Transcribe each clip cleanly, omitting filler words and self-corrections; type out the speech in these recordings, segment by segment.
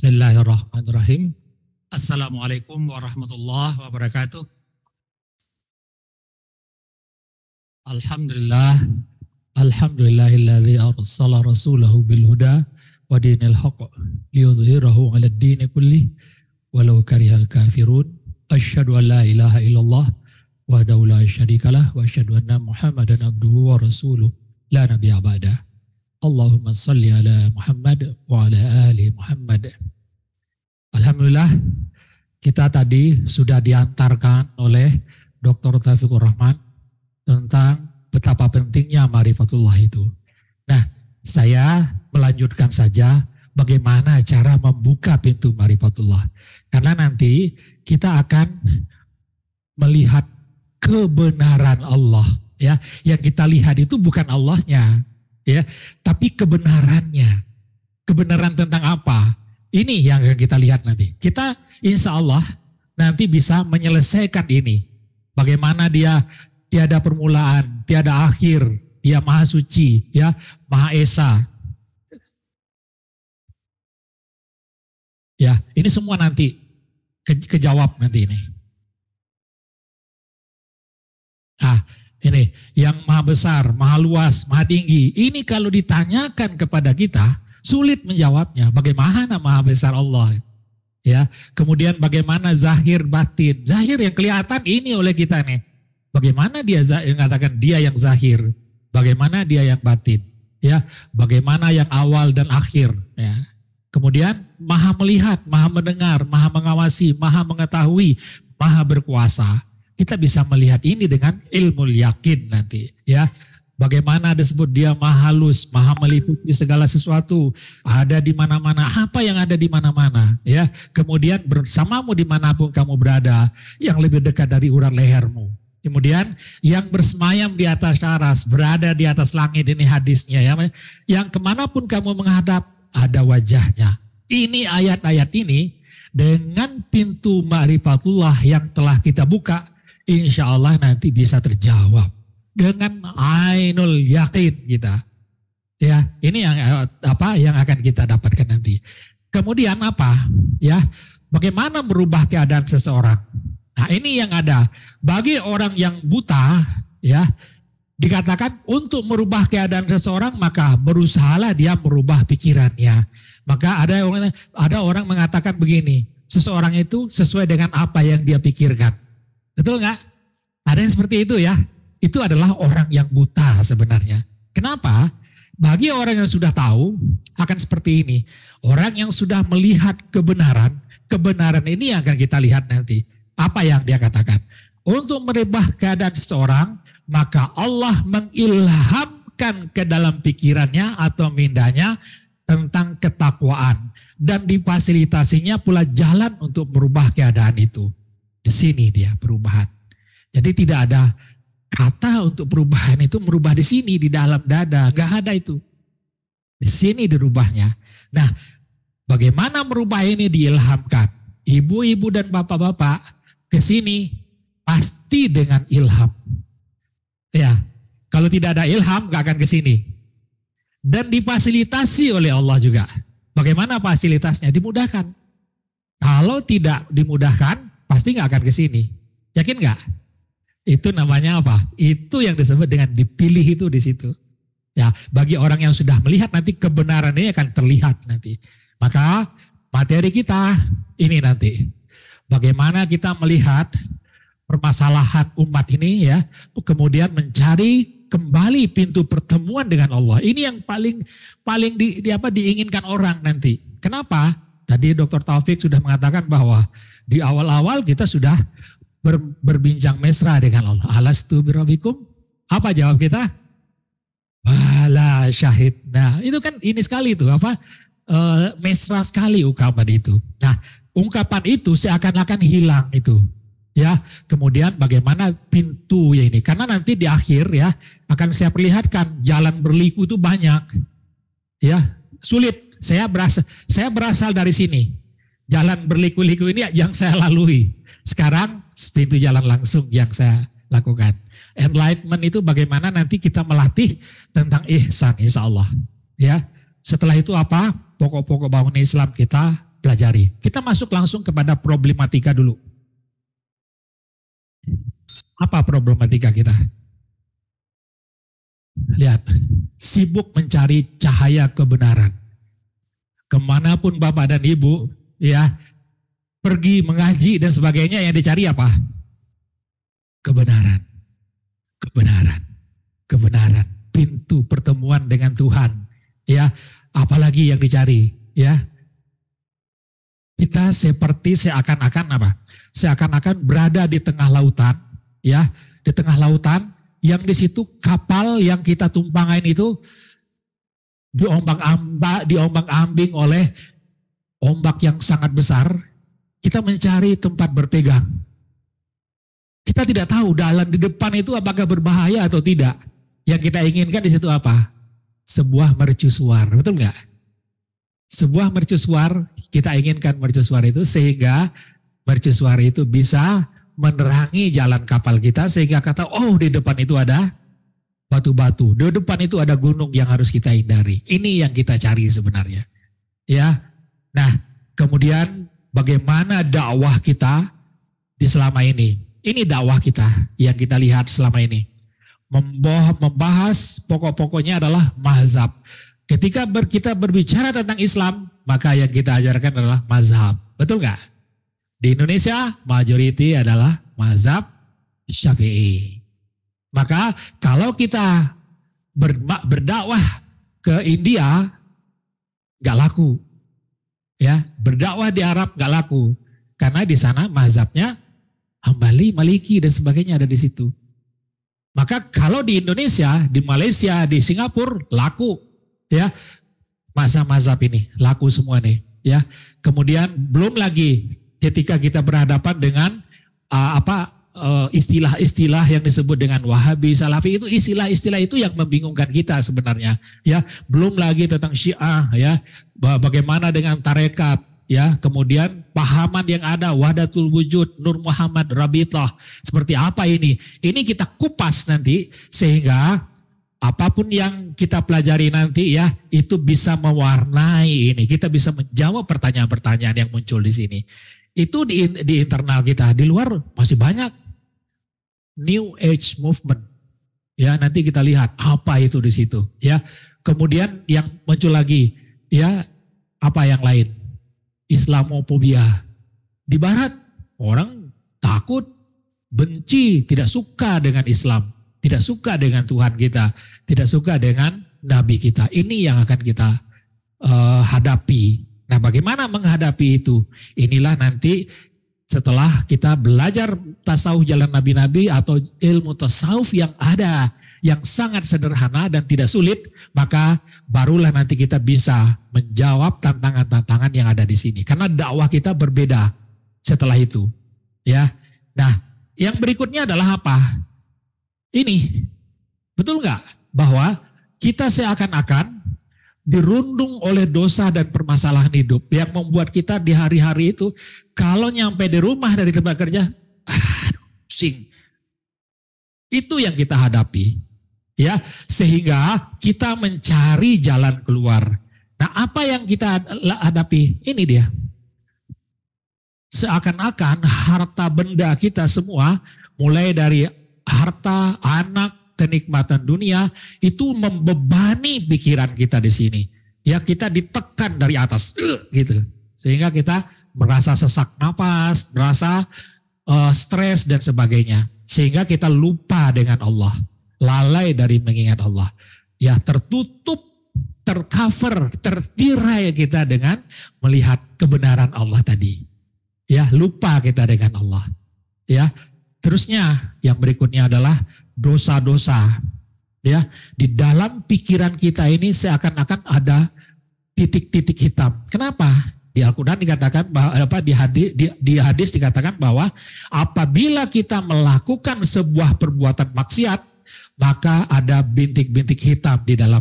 Bismillahirrahmanirrahim. Assalamualaikum warahmatullahi wabarakatuh. Alhamdulillahilladzi arsala rasulahu bil huda wa dinil haqq liyudhhirahu 'alad dini kulli walau karihal kafirun. Asyhadu an la ilaha illallah wahdahu la syarikalah wa asyhadu anna Muhammadan abduhu wa rasuluh la nabiyya ba'dah. Allahumma salli ala Muhammad wa ala ali Muhammad. Alhamdulillah, kita tadi sudah diantarkan oleh Dr. Taufikur Rahman tentang betapa pentingnya ma'rifatullah itu. Nah, saya melanjutkan saja bagaimana cara membuka pintu ma'rifatullah. Karena nanti kita akan melihat kebenaran Allah. Ya, yang kita lihat itu bukan Allahnya, ya, tapi kebenarannya. Kebenaran tentang apa? Ini yang akan kita lihat nanti. Kita insya Allah nanti bisa menyelesaikan ini. Bagaimana dia tiada permulaan, tiada akhir, dia maha suci, ya, maha esa. Ya, ini semua nanti kejawab nanti ini. Ini yang maha besar, maha luas, maha tinggi. Ini kalau ditanyakan kepada kita, sulit menjawabnya. Bagaimana maha besar Allah? Ya, kemudian bagaimana zahir batin? Zahir yang kelihatan ini oleh kita nih. Bagaimana dia yang katakan dia yang zahir? Bagaimana dia yang batin? Ya, bagaimana yang awal dan akhir? Ya. Kemudian maha melihat, maha mendengar, maha mengawasi, maha mengetahui, maha berkuasa. Kita bisa melihat ini dengan ilmu yakin nanti, ya. Bagaimana disebut dia maha halus, maha meliputi segala sesuatu, ada di mana-mana, apa yang ada di mana-mana, ya. Kemudian bersamamu dimanapun kamu berada, yang lebih dekat dari urat lehermu. Kemudian yang bersemayam di atas aras, berada di atas langit, ini hadisnya, ya. Yang kemanapun kamu menghadap, ada wajahnya. Ini ayat-ayat ini dengan pintu ma'rifatullah yang telah kita buka, insya Allah nanti bisa terjawab dengan ainul yakin kita. Ya, ini yang apa yang akan kita dapatkan nanti. Kemudian apa? Ya, bagaimana merubah keadaan seseorang? Nah, ini yang ada. Bagi orang yang buta, ya, dikatakan untuk merubah keadaan seseorang maka berusahalah dia merubah pikirannya. Maka ada orang mengatakan begini, seseorang itu sesuai dengan apa yang dia pikirkan. Betul nggak? Ada yang seperti itu ya. Itu adalah orang yang buta sebenarnya. Kenapa? Bagi orang yang sudah tahu akan seperti ini. Orang yang sudah melihat kebenaran, kebenaran ini yang akan kita lihat nanti. Apa yang dia katakan? Untuk merubah keadaan seseorang, maka Allah mengilhamkan ke dalam pikirannya atau mindanya tentang ketakwaan. Dan difasilitasinya pula jalan untuk merubah keadaan itu. Di sini dia perubahan. Jadi tidak ada kata untuk perubahan itu merubah di sini, di dalam dada. Gak ada itu. Di sini dirubahnya. Nah, bagaimana merubah ini diilhamkan? Ibu-ibu dan bapak-bapak ke sini pasti dengan ilham. Ya, kalau tidak ada ilham gak akan ke sini. Dan difasilitasi oleh Allah juga. Bagaimana fasilitasnya? Dimudahkan. Kalau tidak dimudahkan, pasti gak akan ke sini. Yakin gak? Itu namanya apa? Itu yang disebut dengan dipilih itu di situ. Ya, bagi orang yang sudah melihat nanti kebenaran ini akan terlihat nanti. Maka materi kita ini nanti. Bagaimana kita melihat permasalahan umat ini ya, kemudian mencari kembali pintu pertemuan dengan Allah. Ini yang paling diinginkan orang nanti. Kenapa? Tadi Dr. Taufik sudah mengatakan bahwa di awal-awal kita sudah berbincang mesra dengan Allah. Alastu birabbikum? Apa jawab kita? Bala syahid. Nah, itu kan ini sekali itu apa? Mesra sekali ungkapan itu. Nah, ungkapan itu seakan-akan hilang itu. Ya, kemudian bagaimana pintu ya ini? Karena nanti di akhir ya akan saya perlihatkan jalan berliku itu banyak. Ya, sulit. Saya berasal dari sini. Jalan berliku-liku ini yang saya lalui. Sekarang pintu jalan langsung yang saya lakukan. Enlightenment itu bagaimana nanti kita melatih tentang ihsan insya Allah. Ya, setelah itu apa? Pokok-pokok bangun Islam kita pelajari. Kita masuk langsung kepada problematika dulu. Apa problematika kita? Lihat, sibuk mencari cahaya kebenaran. Kemanapun Bapak dan Ibu, ya, pergi mengaji dan sebagainya, yang dicari apa? Kebenaran, kebenaran, kebenaran. Pintu pertemuan dengan Tuhan, ya. Apalagi yang dicari, ya. Kita seperti seakan-akan apa? Seakan-akan berada di tengah lautan, ya, di tengah lautan yang di situ kapal yang kita tumpangin itu diombang-ambing oleh ombak yang sangat besar. Kita mencari tempat berpegang. Kita tidak tahu dalam di depan itu apakah berbahaya atau tidak. Yang kita inginkan di situ apa? Sebuah mercusuar, betul nggak? Sebuah mercusuar, kita inginkan mercusuar itu sehingga mercusuar itu bisa menerangi jalan kapal kita sehingga kata, oh di depan itu ada batu-batu, di depan itu ada gunung yang harus kita hindari. Ini yang kita cari sebenarnya. Ya. Nah, kemudian bagaimana dakwah kita di selama ini? Ini dakwah kita yang kita lihat selama ini. Membahas pokok-pokoknya adalah mazhab. Ketika kita berbicara tentang Islam, maka yang kita ajarkan adalah mazhab. Betul nggak? Di Indonesia, majority adalah mazhab Syafi'i. Maka kalau kita berdakwah ke India, nggak laku. Ya, berdakwah di Arab nggak laku. Karena di sana mazhabnya Hambali, Maliki dan sebagainya ada di situ. Maka kalau di Indonesia, di Malaysia, di Singapura laku, ya, mazhab-mazhab ini laku semua nih, ya. Kemudian belum lagi ketika kita berhadapan dengan istilah-istilah yang disebut dengan Wahabi, Salafi, itu istilah-istilah itu yang membingungkan kita sebenarnya, ya. Belum lagi tentang Syiah, ya, bagaimana dengan tarekat, ya, kemudian pahaman yang ada, Wahdatul Wujud, Nur Muhammad, Rabithah, seperti apa ini? Ini kita kupas nanti sehingga apapun yang kita pelajari nanti, ya, itu bisa mewarnai ini. Kita bisa menjawab pertanyaan-pertanyaan yang muncul di sini. Itu di internal kita, di luar masih banyak New Age Movement. Ya, nanti kita lihat apa itu di situ, ya. Kemudian yang muncul lagi, ya, apa yang lain? Islamofobia. Di barat orang takut, benci, tidak suka dengan Islam, tidak suka dengan Tuhan kita, tidak suka dengan Nabi kita. Ini yang akan kita hadapi. Nah, bagaimana menghadapi itu? Inilah nanti setelah kita belajar tasawuf jalan nabi-nabi atau ilmu tasawuf yang ada, yang sangat sederhana dan tidak sulit, maka barulah nanti kita bisa menjawab tantangan-tantangan yang ada di sini. Karena dakwah kita berbeda setelah itu, ya. Nah, yang berikutnya adalah apa? Ini, betul nggak? Bahwa kita seakan-akan dirundung oleh dosa dan permasalahan hidup yang membuat kita di hari-hari itu kalau nyampe di rumah dari tempat kerja, pusing. Itu yang kita hadapi. Ya, sehingga kita mencari jalan keluar. Nah, apa yang kita hadapi? Ini dia. Seakan-akan harta benda kita semua, mulai dari harta, anak, kenikmatan dunia, itu membebani pikiran kita di sini. Ya, kita ditekan dari atas, gitu. Sehingga kita merasa sesak napas, merasa stres dan sebagainya. Sehingga kita lupa dengan Allah. Lalai dari mengingat Allah. Ya, tertutup, tercover, tertirai kita dengan melihat kebenaran Allah tadi. Ya, lupa kita dengan Allah. Ya, terusnya yang berikutnya adalah dosa-dosa. Ya, di dalam pikiran kita ini seakan-akan ada titik-titik hitam. Kenapa? Di Al-Quran dikatakan bahwa di hadis dikatakan bahwa apabila kita melakukan sebuah perbuatan maksiat, maka ada bintik-bintik hitam di dalam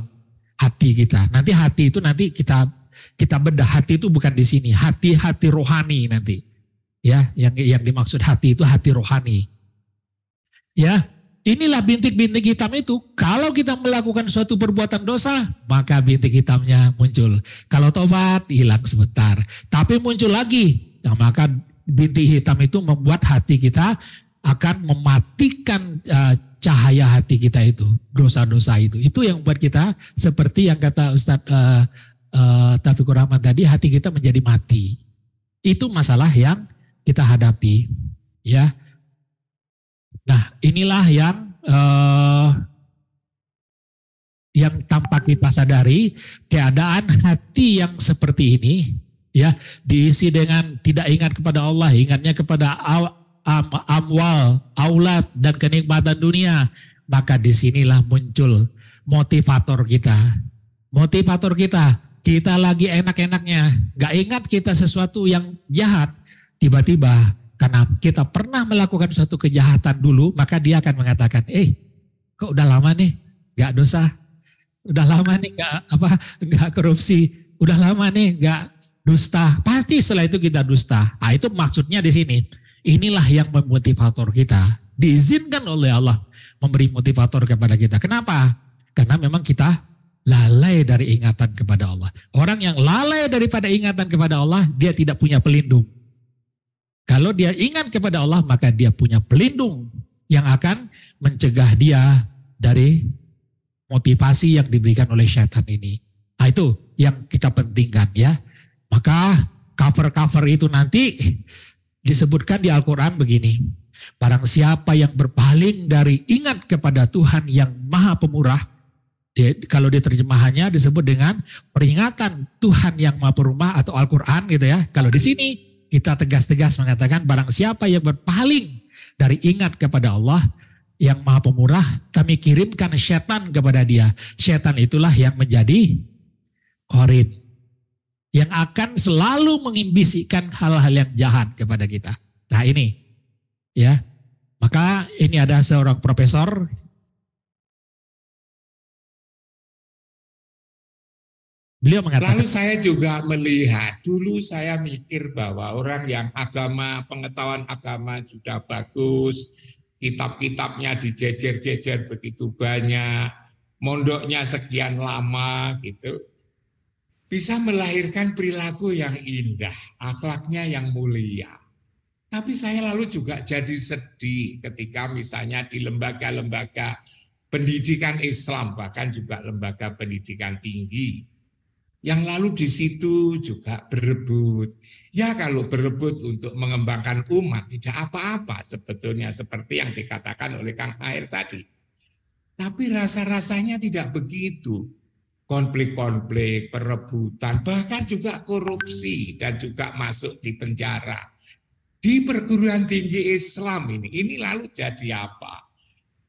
hati kita. Nanti hati itu nanti kita bedah. Hati itu bukan di sini, hati rohani nanti. Ya, yang dimaksud hati itu hati rohani. Ya, inilah bintik-bintik hitam itu. Kalau kita melakukan suatu perbuatan dosa, maka bintik hitamnya muncul. Kalau tobat, hilang sebentar. Tapi muncul lagi. Nah, maka bintik hitam itu membuat hati kita akan mematikan cahaya hati kita itu. Dosa-dosa itu. Itu yang membuat kita seperti yang kata Ustadz Taufikur Rahman tadi, hati kita menjadi mati. Itu masalah yang kita hadapi. Ya. Nah, inilah yang tanpa kita sadari, keadaan hati yang seperti ini ya diisi dengan tidak ingat kepada Allah, ingatnya kepada amwal, aulad dan kenikmatan dunia, maka disinilah muncul motivator kita. Motivator kita lagi enak-enaknya, gak ingat kita sesuatu yang jahat, tiba-tiba karena kita pernah melakukan suatu kejahatan dulu, maka dia akan mengatakan, kok udah lama nih gak dosa, udah lama nih gak korupsi, udah lama nih gak dusta. Pasti setelah itu kita dusta. Nah, itu maksudnya di sini. Inilah yang memotivator kita. Diizinkan oleh Allah memberi motivator kepada kita. Kenapa? Karena memang kita lalai dari ingatan kepada Allah. Orang yang lalai daripada ingatan kepada Allah, dia tidak punya pelindung. Kalau dia ingat kepada Allah, maka dia punya pelindung yang akan mencegah dia dari motivasi yang diberikan oleh syaitan ini. Nah, itu yang kita pentingkan ya. Maka cover-cover itu nanti disebutkan di Al-Quran begini. Barang siapa yang berpaling dari ingat kepada Tuhan yang Maha Pemurah, kalau di terjemahannya disebut dengan peringatan Tuhan yang Maha Pemurah atau Al-Quran gitu ya. Kalau di sini kita tegas-tegas mengatakan barang siapa yang berpaling dari ingat kepada Allah yang Maha Pemurah, kami kirimkan setan kepada dia. Setan itulah yang menjadi qarin, yang akan selalu mengimbisikan hal-hal yang jahat kepada kita. Nah ini ya, maka ini ada seorang profesor beliau mengatakan. Lalu saya juga melihat, dulu saya mikir bahwa orang yang pengetahuan agama sudah bagus, kitab-kitabnya dijejer-jejer begitu banyak, mondoknya sekian lama gitu, bisa melahirkan perilaku yang indah, akhlaknya yang mulia. Tapi saya lalu juga jadi sedih ketika misalnya di lembaga-lembaga pendidikan Islam, bahkan juga lembaga pendidikan tinggi, yang lalu di situ juga berebut. Ya kalau berebut untuk mengembangkan umat tidak apa-apa sebetulnya seperti yang dikatakan oleh Kang Air tadi. Tapi rasa-rasanya tidak begitu. Konflik-konflik, perebutan, bahkan juga korupsi dan juga masuk di penjara. Di perguruan tinggi Islam ini lalu jadi apa?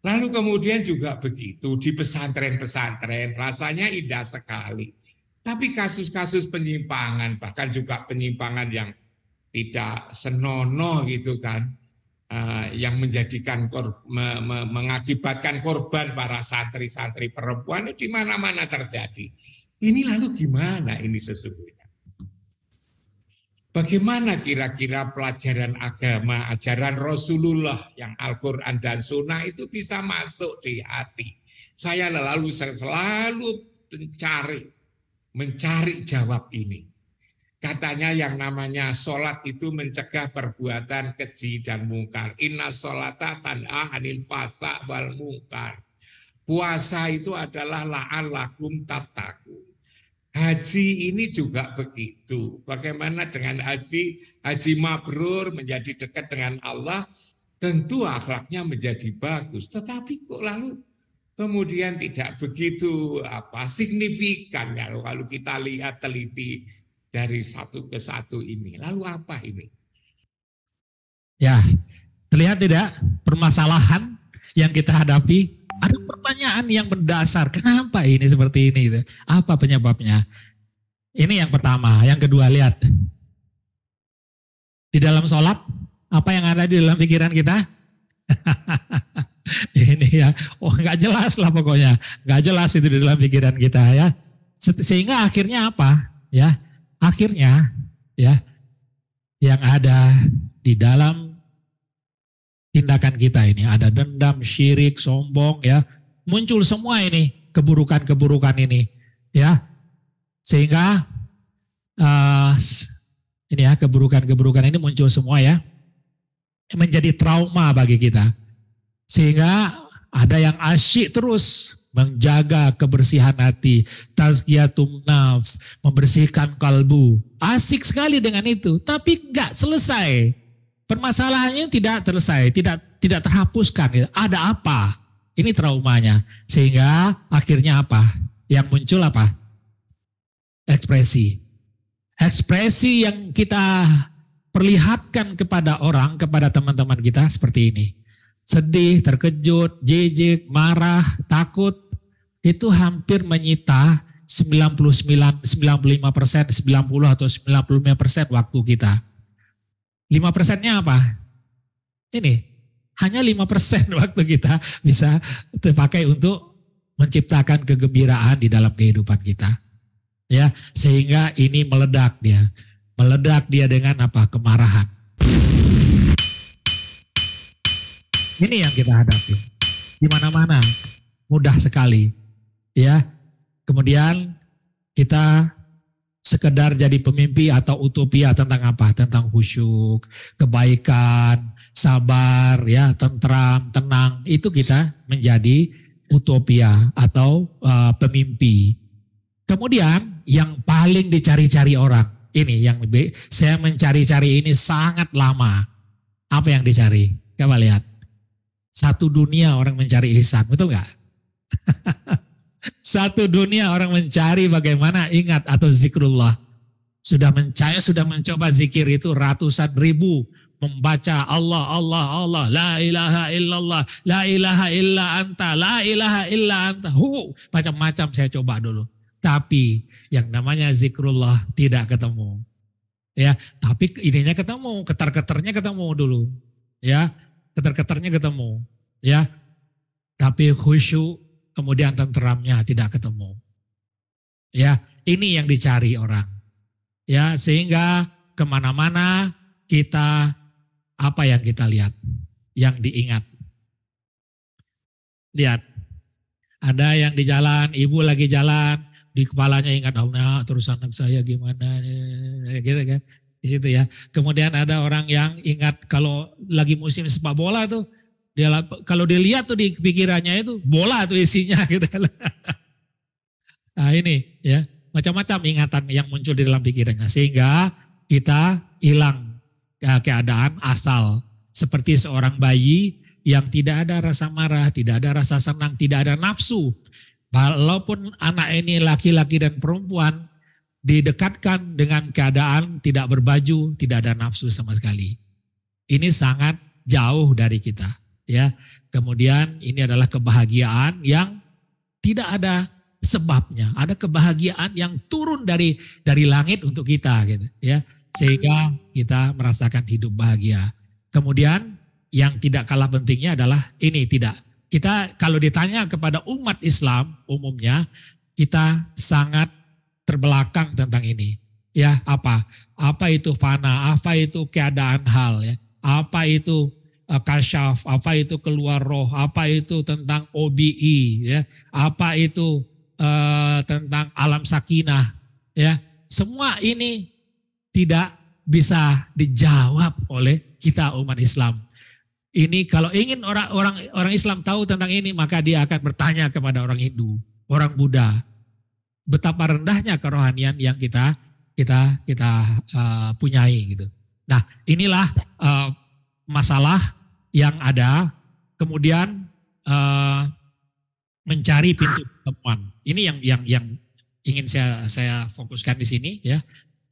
Lalu kemudian juga begitu di pesantren-pesantren, rasanya indah sekali. Tapi kasus-kasus penyimpangan, bahkan juga penyimpangan yang tidak senonoh gitu kan, yang mengakibatkan korban para santri-santri perempuan itu di mana-mana terjadi. Ini lalu gimana ini sesungguhnya? Bagaimana kira-kira pelajaran agama, ajaran Rasulullah yang Al-Quran dan Sunnah itu bisa masuk di hati? Saya selalu mencari jawab ini. Katanya yang namanya sholat itu mencegah perbuatan keji dan mungkar. Inna sholata tanha anil fasa wal mungkar. Puasa itu adalah la'allakum tattaqun. Haji ini juga begitu. Bagaimana dengan haji? Haji mabrur menjadi dekat dengan Allah, tentu akhlaknya menjadi bagus. Tetapi kok lalu kemudian tidak begitu signifikan kalau kita lihat teliti dari satu ke satu ini. Lalu apa ini? Ya, terlihat tidak permasalahan yang kita hadapi? Ada pertanyaan yang mendasar, kenapa ini seperti ini? Apa penyebabnya? Ini yang pertama. Yang kedua, lihat. Di dalam sholat, apa yang ada di dalam pikiran kita? Ini ya, nggak jelas lah pokoknya. Nggak jelas itu di dalam pikiran kita ya. Sehingga akhirnya apa? Ya, akhirnya ya, yang ada di dalam tindakan kita ini. Ada dendam, syirik, sombong ya. Muncul semua ini keburukan-keburukan ini ya. Sehingga ini ya keburukan-keburukan ini muncul semua ya. Menjadi trauma bagi kita. Sehingga ada yang asyik terus menjaga kebersihan hati, tazkiyatun nafs, membersihkan kalbu. Asik sekali dengan itu, tapi enggak selesai. Permasalahannya tidak selesai, tidak terhapuskan. Ada apa? Ini traumanya. Sehingga akhirnya apa? Yang muncul apa? Ekspresi. Ekspresi yang kita perlihatkan kepada orang, kepada teman-teman kita seperti ini. Sedih, terkejut, jijik, marah, takut, itu hampir menyita 95%, 90 atau 95% waktu kita. 5%-nya apa? Ini, hanya 5% waktu kita bisa dipakai untuk menciptakan kegembiraan di dalam kehidupan kita. Ya, sehingga ini meledak dia. Meledak dia dengan apa? Kemarahan. Ini yang kita hadapi. Di mana-mana mudah sekali. Ya. Kemudian kita sekedar jadi pemimpi atau utopia tentang apa? Tentang khusyuk, kebaikan, sabar, ya, tentram, tenang. Itu kita menjadi utopia atau pemimpi. Kemudian yang paling dicari-cari orang. Ini yang saya mencari-cari ini sangat lama. Apa yang dicari? Coba lihat. Satu dunia orang mencari ihsan, betul nggak? Satu dunia orang mencari bagaimana ingat atau zikrullah. Sudah mencoba zikir itu ratusan ribu. Membaca Allah, Allah, Allah, la ilaha illallah, la ilaha illa anta, la ilaha illa anta. Macam-macam saya coba dulu. Tapi yang namanya zikrullah tidak ketemu. Ya, tapi ininya ketemu, ketar-ketarnya ketemu dulu. Ya, ketar-ketarnya ketemu, ya. Tapi khusyuk kemudian tenteramnya tidak ketemu. Ya, ini yang dicari orang. Ya, sehingga kemana-mana kita apa yang kita lihat, yang diingat. Lihat, ada yang di jalan, ibu lagi jalan, di kepalanya ingat Allah, terus anak saya gimana, gitu kan. Di situ ya. Kemudian ada orang yang ingat kalau lagi musim sepak bola tuh, kalau dilihat tuh di pikirannya itu bola tuh isinya gitu. Nah ini ya, macam-macam ingatan yang muncul di dalam pikirannya sehingga kita hilang keadaan asal seperti seorang bayi yang tidak ada rasa marah, tidak ada rasa senang, tidak ada nafsu. Walaupun anak ini laki-laki dan perempuan didekatkan dengan keadaan tidak berbaju, tidak ada nafsu sama sekali. Ini sangat jauh dari kita, ya. Kemudian ini adalah kebahagiaan yang tidak ada sebabnya. Ada kebahagiaan yang turun dari langit untuk kita, gitu, ya. Sehingga kita merasakan hidup bahagia. Kemudian yang tidak kalah pentingnya adalah ini tidak. Kita kalau ditanya kepada umat Islam umumnya, kita sangat terbelakang tentang ini. Ya, apa? Apa itu fana? Apa itu keadaan hal, ya? Apa itu kasyaf? Apa itu keluar roh? Apa itu tentang OBI, ya? Apa itu tentang alam sakinah, ya? Semua ini tidak bisa dijawab oleh kita umat Islam. Ini kalau ingin orang Islam tahu tentang ini, maka dia akan bertanya kepada orang Hindu, orang Buddha. Betapa rendahnya kerohanian yang kita punyai gitu. Nah, inilah masalah yang ada. Kemudian mencari pintu pertemuan. Ini yang ingin saya fokuskan di sini, ya.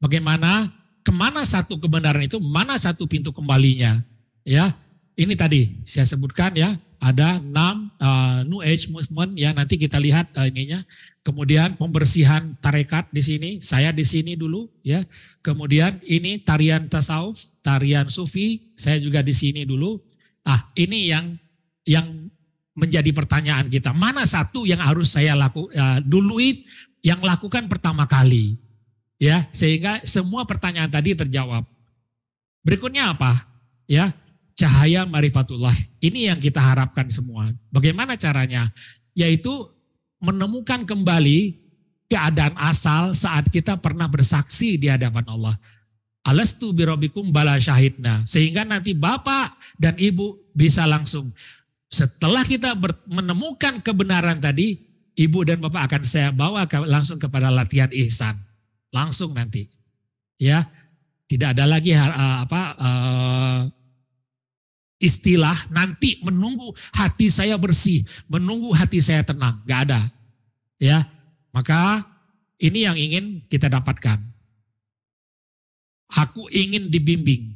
Bagaimana kemana satu kebenaran itu, mana satu pintu kembalinya, ya. Ini tadi saya sebutkan, ya. Ada 6 New Age Movement, ya, nanti kita lihat ininya. Kemudian pembersihan tarekat di sini, saya di sini dulu, ya. Kemudian ini tarian tasawuf, tarian sufi, saya juga di sini dulu. Ini yang menjadi pertanyaan kita. Mana satu yang harus saya dului, yang lakukan pertama kali, ya, sehingga semua pertanyaan tadi terjawab. Berikutnya apa? Ya, cahaya marifatullah. Ini yang kita harapkan semua. Bagaimana caranya? Yaitu menemukan kembali keadaan asal saat kita pernah bersaksi di hadapan Allah. Alastu birabbikum bala syahidna. Sehingga nanti bapak dan ibu bisa langsung. Setelah kita menemukan kebenaran tadi, ibu dan bapak akan saya bawa langsung kepada latihan ihsan. Langsung nanti. Ya, tidak ada lagi istilah nanti menunggu hati saya bersih, menunggu hati saya tenang. Gak ada. Ya, maka ini yang ingin kita dapatkan. Aku ingin dibimbing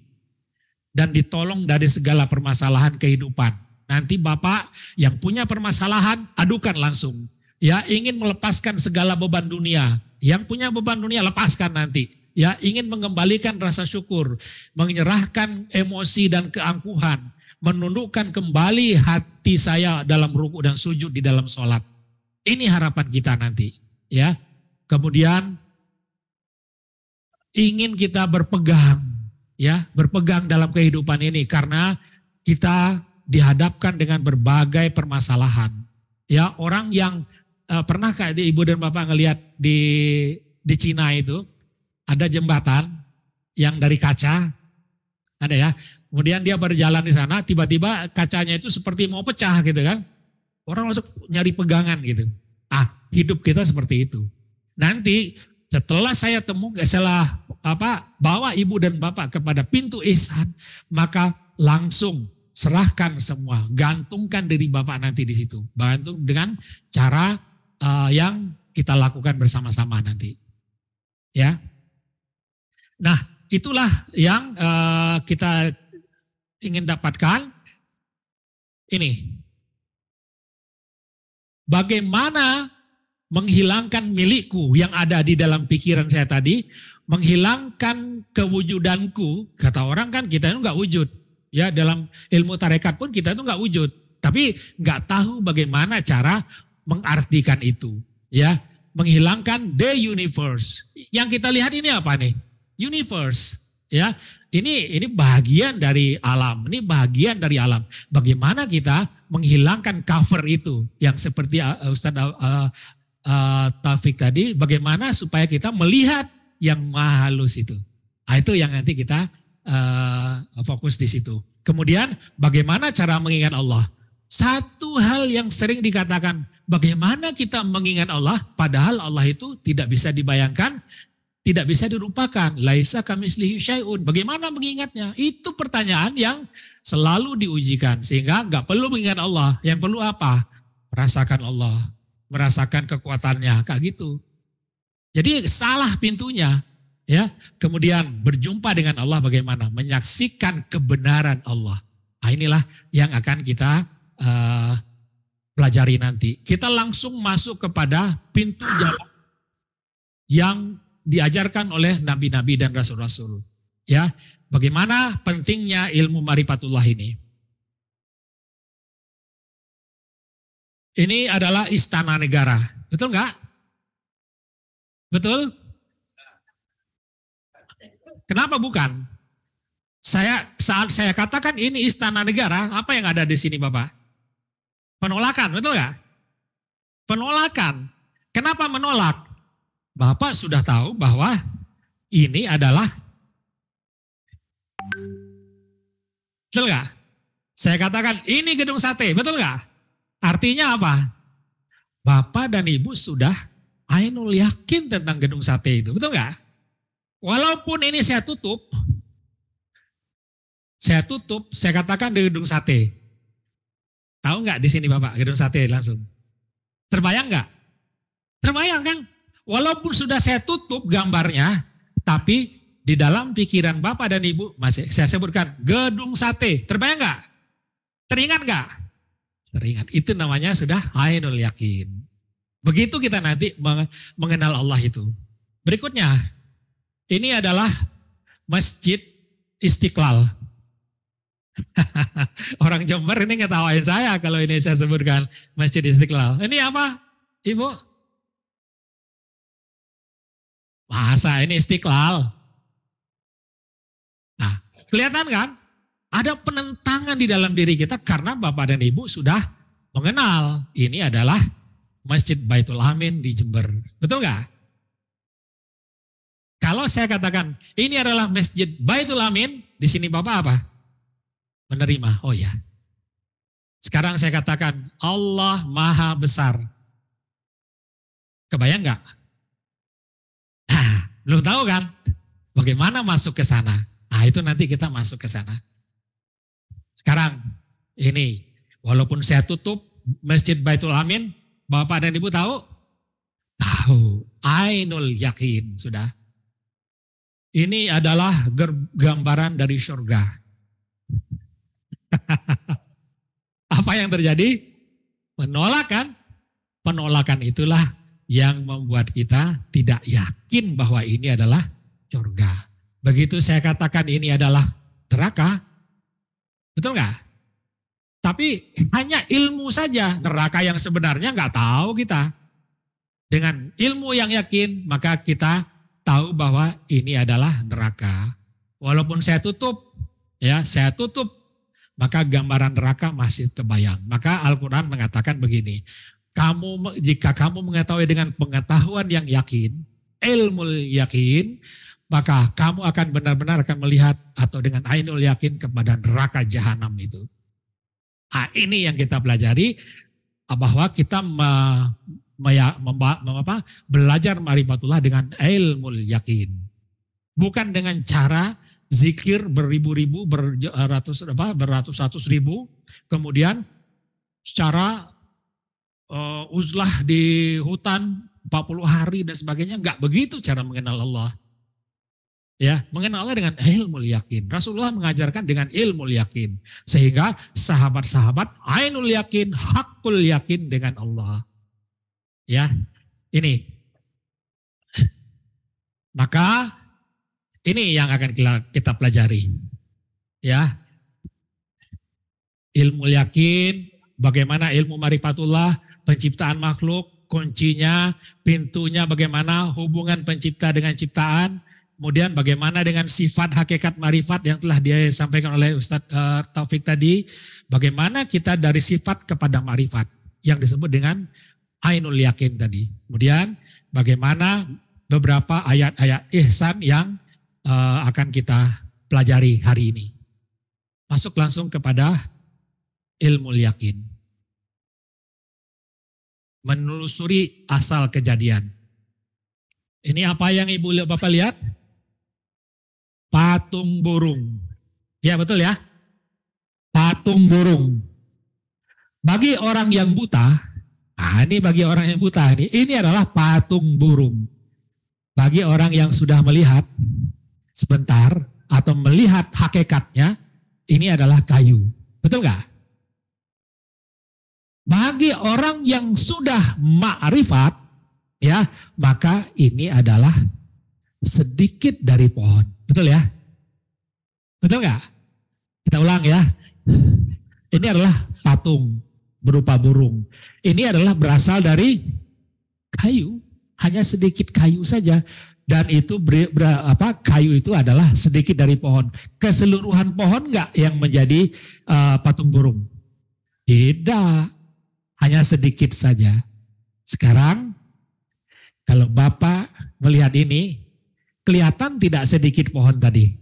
dan ditolong dari segala permasalahan kehidupan. Nanti Bapak yang punya permasalahan, adukan langsung. Ya, ingin melepaskan segala beban dunia. Yang punya beban dunia, lepaskan nanti. Ya, ingin mengembalikan rasa syukur, menyerahkan emosi dan keangkuhan, menundukkan kembali hati saya dalam ruku dan sujud di dalam sholat. Ini harapan kita nanti. Ya, kemudian ingin kita berpegang, ya, berpegang dalam kehidupan ini karena kita dihadapkan dengan berbagai permasalahan. Ya, orang yang pernah kayak ibu dan bapak ngelihat di Cina itu ada jembatan yang dari kaca, ada ya. Kemudian dia berjalan di sana, tiba-tiba kacanya itu seperti mau pecah gitu kan. Orang langsung nyari pegangan gitu. Hidup kita seperti itu. Nanti setelah saya bawa ibu dan bapak kepada pintu ihsan, maka langsung serahkan semua, gantungkan diri bapak nanti di situ, bantu dengan cara yang kita lakukan bersama-sama nanti, ya. Nah, itulah yang kita ingin dapatkan. Ini, bagaimana menghilangkan milikku yang ada di dalam pikiran saya tadi, menghilangkan kewujudanku. Kata orang kan kita itu nggak wujud. Ya, dalam ilmu tarekat pun kita itu nggak wujud. Tapi nggak tahu bagaimana cara mengartikan itu. Ya, menghilangkan the universe. Yang kita lihat ini apa nih? Universe. Ya, ini bagian dari alam. Ini bagian dari alam. Bagaimana kita menghilangkan cover itu yang seperti Ustadz Taufik tadi, bagaimana supaya kita melihat yang maha halus itu. Itu yang nanti kita fokus di situ. Kemudian bagaimana cara mengingat Allah? Satu hal yang sering dikatakan, bagaimana kita mengingat Allah padahal Allah itu tidak bisa dibayangkan, tidak bisa dirupakan. Laisa kamitslihi syai'un. Bagaimana mengingatnya? Itu pertanyaan yang selalu diujikan. Sehingga nggak perlu mengingat Allah. Yang perlu apa? Merasakan Allah. Merasakan kekuatannya, kayak gitu. Jadi salah pintunya, ya. Kemudian berjumpa dengan Allah bagaimana? Menyaksikan kebenaran Allah. Inilah yang akan kita pelajari nanti. Kita langsung masuk kepada pintu jalan yang diajarkan oleh nabi-nabi dan rasul-rasul. Ya, bagaimana pentingnya ilmu marifatullah ini? Ini adalah istana negara, betul nggak? Betul? Kenapa bukan? Saat saya katakan ini istana negara, apa yang ada di sini Bapak? Penolakan, betul nggak? Penolakan. Kenapa menolak? Bapak sudah tahu bahwa ini adalah, betul nggak? Saya katakan ini gedung sate, betul nggak? Artinya apa? Bapak dan Ibu sudah ainul yakin tentang gedung sate itu, betul nggak? Walaupun ini saya tutup, saya katakan di gedung sate. Tahu nggak di sini Bapak gedung sate langsung? Terbayang nggak? Terbayang kan? Walaupun sudah saya tutup gambarnya, tapi di dalam pikiran Bapak dan Ibu masih saya sebutkan gedung sate. Terbayang nggak? Teringat nggak? Teringat. Itu namanya sudah ainul yakin. Begitu kita nanti mengenal Allah itu. Berikutnya, ini adalah Masjid Istiqlal. Orang Jember ini ngetawain saya kalau ini saya sebutkan Masjid Istiqlal. Ini apa, Ibu? Masa ini Istiqlal? Nah, kelihatan kan? Ada penentangan di dalam diri kita karena Bapak dan Ibu sudah mengenal ini adalah Masjid Baitul Amin di Jember. Betul nggak? Kalau saya katakan ini adalah Masjid Baitul Amin, di sini Bapak apa? Menerima. Oh ya. Sekarang saya katakan Allah Maha Besar. Kebayang nggak? Nah, belum tahu kan? Bagaimana masuk ke sana? Nah, itu nanti kita masuk ke sana. Sekarang ini, walaupun saya tutup Masjid Baitul Amin, Bapak dan Ibu tahu? Tahu. Ainul yakin, sudah. Ini adalah gambaran dari surga. Apa yang terjadi? Penolakan. Penolakan itulah yang membuat kita tidak yakin bahwa ini adalah surga. Begitu saya katakan ini adalah neraka, betul nggak? Tapi hanya ilmu saja, neraka yang sebenarnya nggak tahu kita. Dengan ilmu yang yakin, maka kita tahu bahwa ini adalah neraka. Walaupun saya tutup, maka gambaran neraka masih kebayang. Maka Al-Quran mengatakan begini, jika kamu mengetahui dengan pengetahuan yang yakin, ilmu yakin, maka kamu akan benar-benar akan melihat atau dengan ainul yakin kepada neraka jahanam itu. Nah, ini yang kita pelajari, bahwa kita belajar ma'rifatullah dengan ilmu yakin. Bukan dengan cara zikir beribu-ribu, beratus-ratus ribu, kemudian secara uzlah di hutan 40 hari dan sebagainya. Enggak begitu cara mengenal Allah. Ya, mengenalnya dengan ilmu yakin. Rasulullah mengajarkan dengan ilmu yakin. Sehingga sahabat-sahabat ainul yakin, hakul yakin dengan Allah. Ya, ini. Maka ini yang akan kita pelajari. Ya. Ilmu yakin, bagaimana ilmu ma'rifatullah, penciptaan makhluk, kuncinya, pintunya bagaimana, hubungan pencipta dengan ciptaan, kemudian bagaimana dengan sifat hakikat ma'rifat yang telah disampaikan oleh Ustadz Taufik tadi, bagaimana kita dari sifat kepada ma'rifat yang disebut dengan ainul yakin tadi. Kemudian bagaimana beberapa ayat-ayat ihsan yang akan kita pelajari hari ini. Masuk langsung kepada ilmu yakin. Menelusuri asal kejadian. Ini apa yang Ibu Bapak lihat? Patung burung. Ya betul ya? Patung burung. Bagi orang yang buta, ini bagi orang yang buta, ini adalah patung burung. Bagi orang yang sudah melihat sebentar atau melihat hakikatnya, ini adalah kayu. Betul nggak? Bagi orang yang sudah ma'rifat, ya, maka ini adalah sedikit dari pohon. Betul ya? Betul nggak? Kita ulang ya. Ini adalah patung berupa burung. Ini adalah berasal dari kayu, hanya sedikit kayu saja. Dan itu kayu itu adalah sedikit dari pohon. Keseluruhan pohon nggak yang menjadi patung burung? Tidak, hanya sedikit saja. Sekarang kalau Bapak melihat ini, kelihatan tidak sedikit pohon tadi?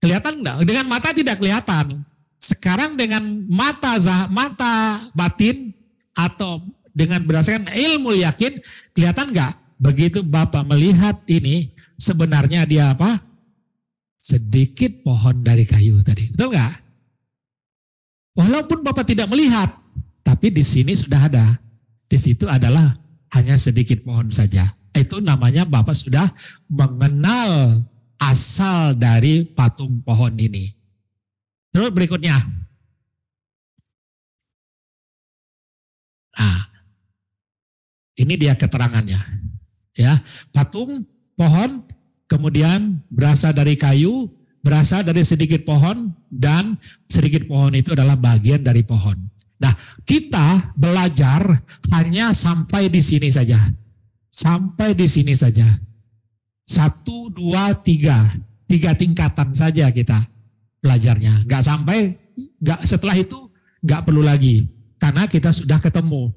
Kelihatan enggak? Dengan mata tidak kelihatan. Sekarang dengan mata batin atau dengan berdasarkan ilmu yakin, kelihatan enggak? Begitu Bapak melihat ini, sebenarnya dia apa? Sedikit pohon dari kayu tadi. Betul enggak? Walaupun Bapak tidak melihat, tapi di sini sudah ada. Di situ adalah hanya sedikit pohon saja. Itu namanya Bapak sudah mengenal asal dari patung pohon ini. Terus berikutnya. Nah, ini dia keterangannya. Ya, patung pohon kemudian berasal dari kayu, berasal dari sedikit pohon, dan sedikit pohon itu adalah bagian dari pohon. Nah, kita belajar hanya sampai di sini saja. Sampai di sini saja. 1, 2, 3. 3 tingkatan saja kita. belajarnya. Setelah itu nggak perlu lagi. Karena kita sudah ketemu.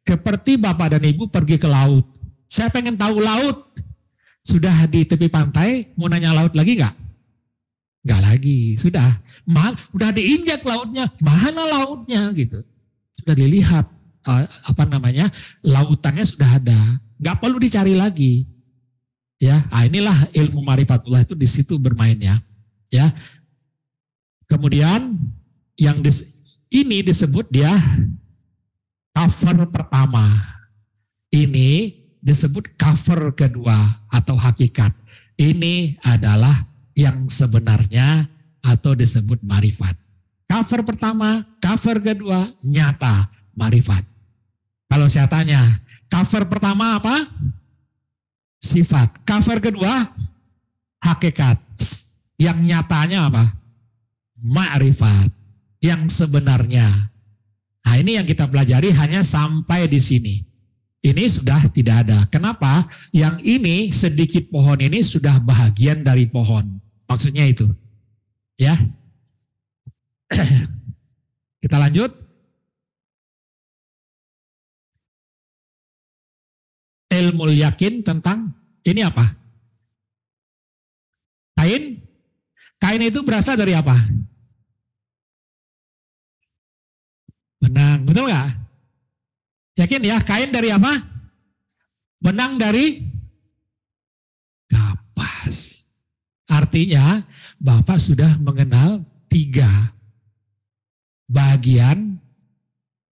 Seperti Bapak dan Ibu pergi ke laut. Saya pengen tahu laut. Sudah di tepi pantai, mau nanya laut lagi nggak? Nggak lagi, sudah. Udah diinjak lautnya, mana lautnya gitu. Sudah dilihat, lautannya sudah ada. Nggak perlu dicari lagi. Ya, inilah ilmu ma'rifatullah itu di situ bermainnya. Ya. Kemudian yang ini disebut dia cover pertama. Ini disebut cover kedua atau hakikat. Ini adalah yang sebenarnya atau disebut ma'rifat. Cover pertama, cover kedua, nyata, ma'rifat. Kalau saya tanya, cover pertama apa? Sifat. Cover kedua, hakikat. Yang nyatanya apa? Ma'rifat. Yang sebenarnya. Nah ini yang kita pelajari hanya sampai di sini. Ini sudah tidak ada. Kenapa? Yang ini sedikit pohon ini sudah bahagian dari pohon. Maksudnya itu. Ya. Kita lanjut. Ilmu yakin tentang ini apa? Kain. Kain itu berasal dari apa? Benang, betul nggak? Yakin ya, kain dari apa? Benang dari kapas. Artinya Bapak sudah mengenal 3 bagian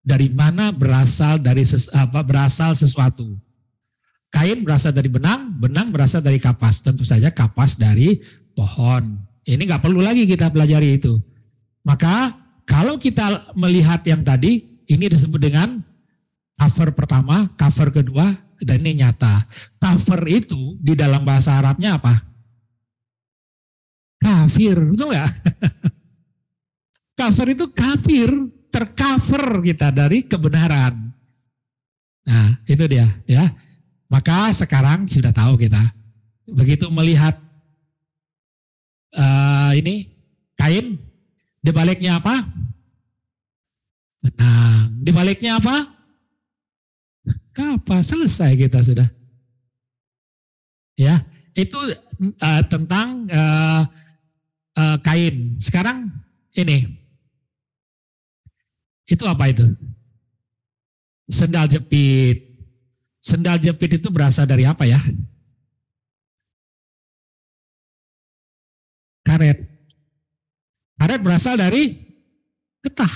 dari mana berasal sesuatu. Kain berasal dari benang, benang berasal dari kapas. Tentu saja kapas dari pohon. Ini nggak perlu lagi kita pelajari itu. Maka kalau kita melihat yang tadi, ini disebut dengan cover pertama, cover kedua, dan ini nyata. Cover itu di dalam bahasa Arabnya apa? Kafir, betul nggak? Cover itu kafir, tercover kita dari kebenaran. Nah, itu dia, ya. Maka sekarang sudah tahu kita. Begitu melihat ini kain, di baliknya apa? Benang. Di baliknya apa? Kapas. Selesai kita sudah. Ya, itu tentang kain. Sekarang ini. Itu apa itu? Sendal jepit. Sendal jepit itu berasal dari apa ya? Karet. Karet berasal dari getah.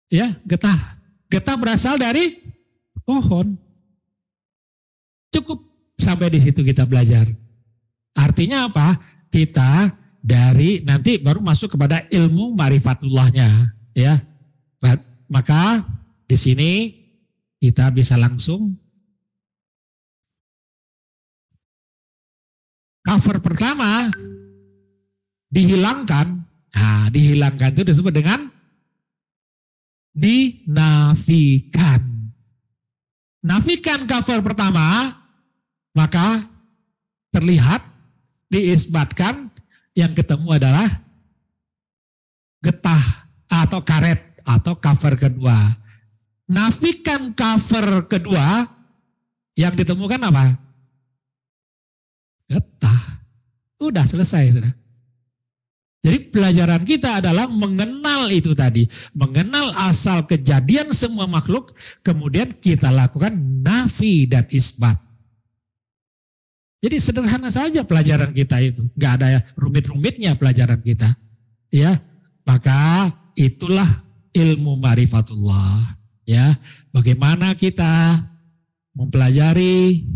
Ya, getah. Getah berasal dari pohon. Cukup sampai di situ kita belajar. Artinya apa? Kita dari nanti baru masuk kepada ilmu ma'rifatullahnya, ya. Maka di sini kita bisa langsung cover pertama dihilangkan. Nah, dihilangkan itu disebut dengan dinafikan. Nafikan cover pertama, maka terlihat, diisbatkan, yang ketemu adalah getah atau karet atau cover kedua. Nafikan cover kedua, yang ditemukan apa? Getah. Udah selesai, sudah. Jadi pelajaran kita adalah mengenal itu tadi. Mengenal asal kejadian semua makhluk, kemudian kita lakukan nafi dan isbat. Jadi sederhana saja pelajaran kita itu. Gak ada rumit-rumitnya pelajaran kita. Ya, maka itulah ilmu ma'rifatullah. Ya, bagaimana kita mempelajari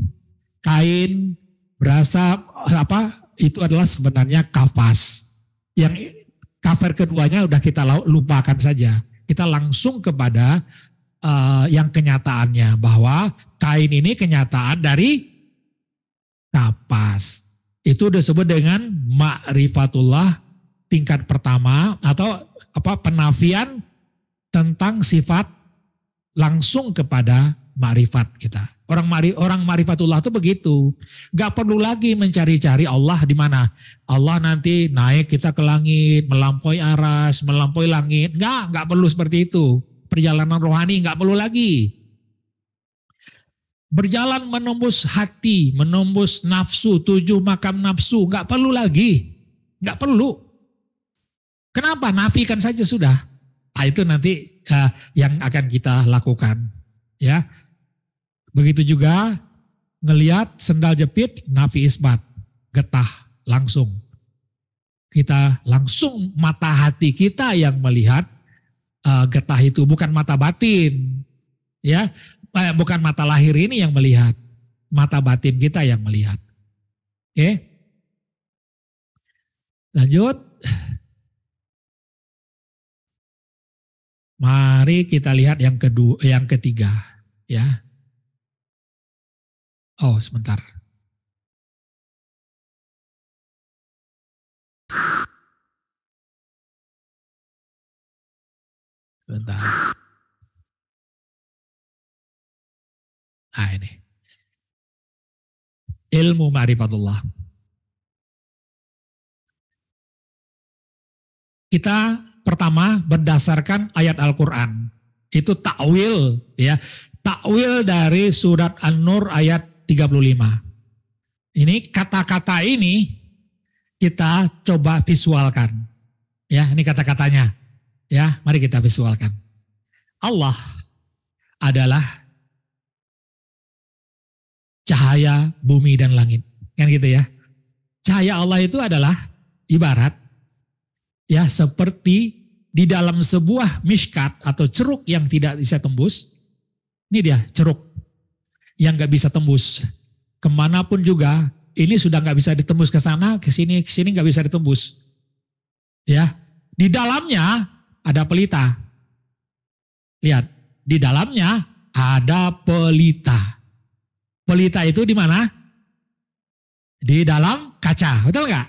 kain berasa apa? Itu adalah sebenarnya kapas. Yang cover keduanya udah kita lupakan saja. Kita langsung kepada yang kenyataannya, bahwa kain ini kenyataan dari kapas. Itu disebut dengan ma'rifatullah tingkat pertama, atau apa, penafian tentang sifat langsung kepada makrifat kita. Orang marifatullah itu begitu. Gak perlu lagi mencari-cari Allah di mana. Allah nanti naik kita ke langit, melampaui aras, melampaui langit. Gak perlu seperti itu. Perjalanan rohani gak perlu lagi. Berjalan menembus hati, menembus nafsu, 7 makam nafsu. Gak perlu lagi. Gak perlu. Kenapa? Nafikan saja sudah. Nah, itu nanti yang akan kita lakukan. Ya. Begitu juga ngelihat sendal jepit, nafi isbat, getah langsung. Kita langsung mata hati kita yang melihat getah itu, bukan mata batin. Ya, bukan mata lahir ini yang melihat, mata batin kita yang melihat. Oke. Lanjut. Mari kita lihat yang ketiga, ya. Oh, sebentar. Sebentar. Nah, ini. Ilmu ma'rifatullah. Kita pertama berdasarkan ayat Al-Quran. Itu takwil, ya. Takwil dari surat An-Nur ayat 35. Ini kata-kata ini kita coba visualkan. Ya, ini kata-katanya. Ya, mari kita visualkan. Allah adalah cahaya bumi dan langit. Kan gitu ya. Cahaya Allah itu adalah ibarat ya seperti di dalam sebuah mishkat atau ceruk yang tidak bisa tembus. Ini dia ceruk yang gak bisa tembus. Kemanapun juga, ini sudah gak bisa ditembus ke sana, ke sini gak bisa ditembus. Ya, di dalamnya ada pelita. Lihat, di dalamnya ada pelita. Pelita itu di mana? Di dalam kaca, betul nggak?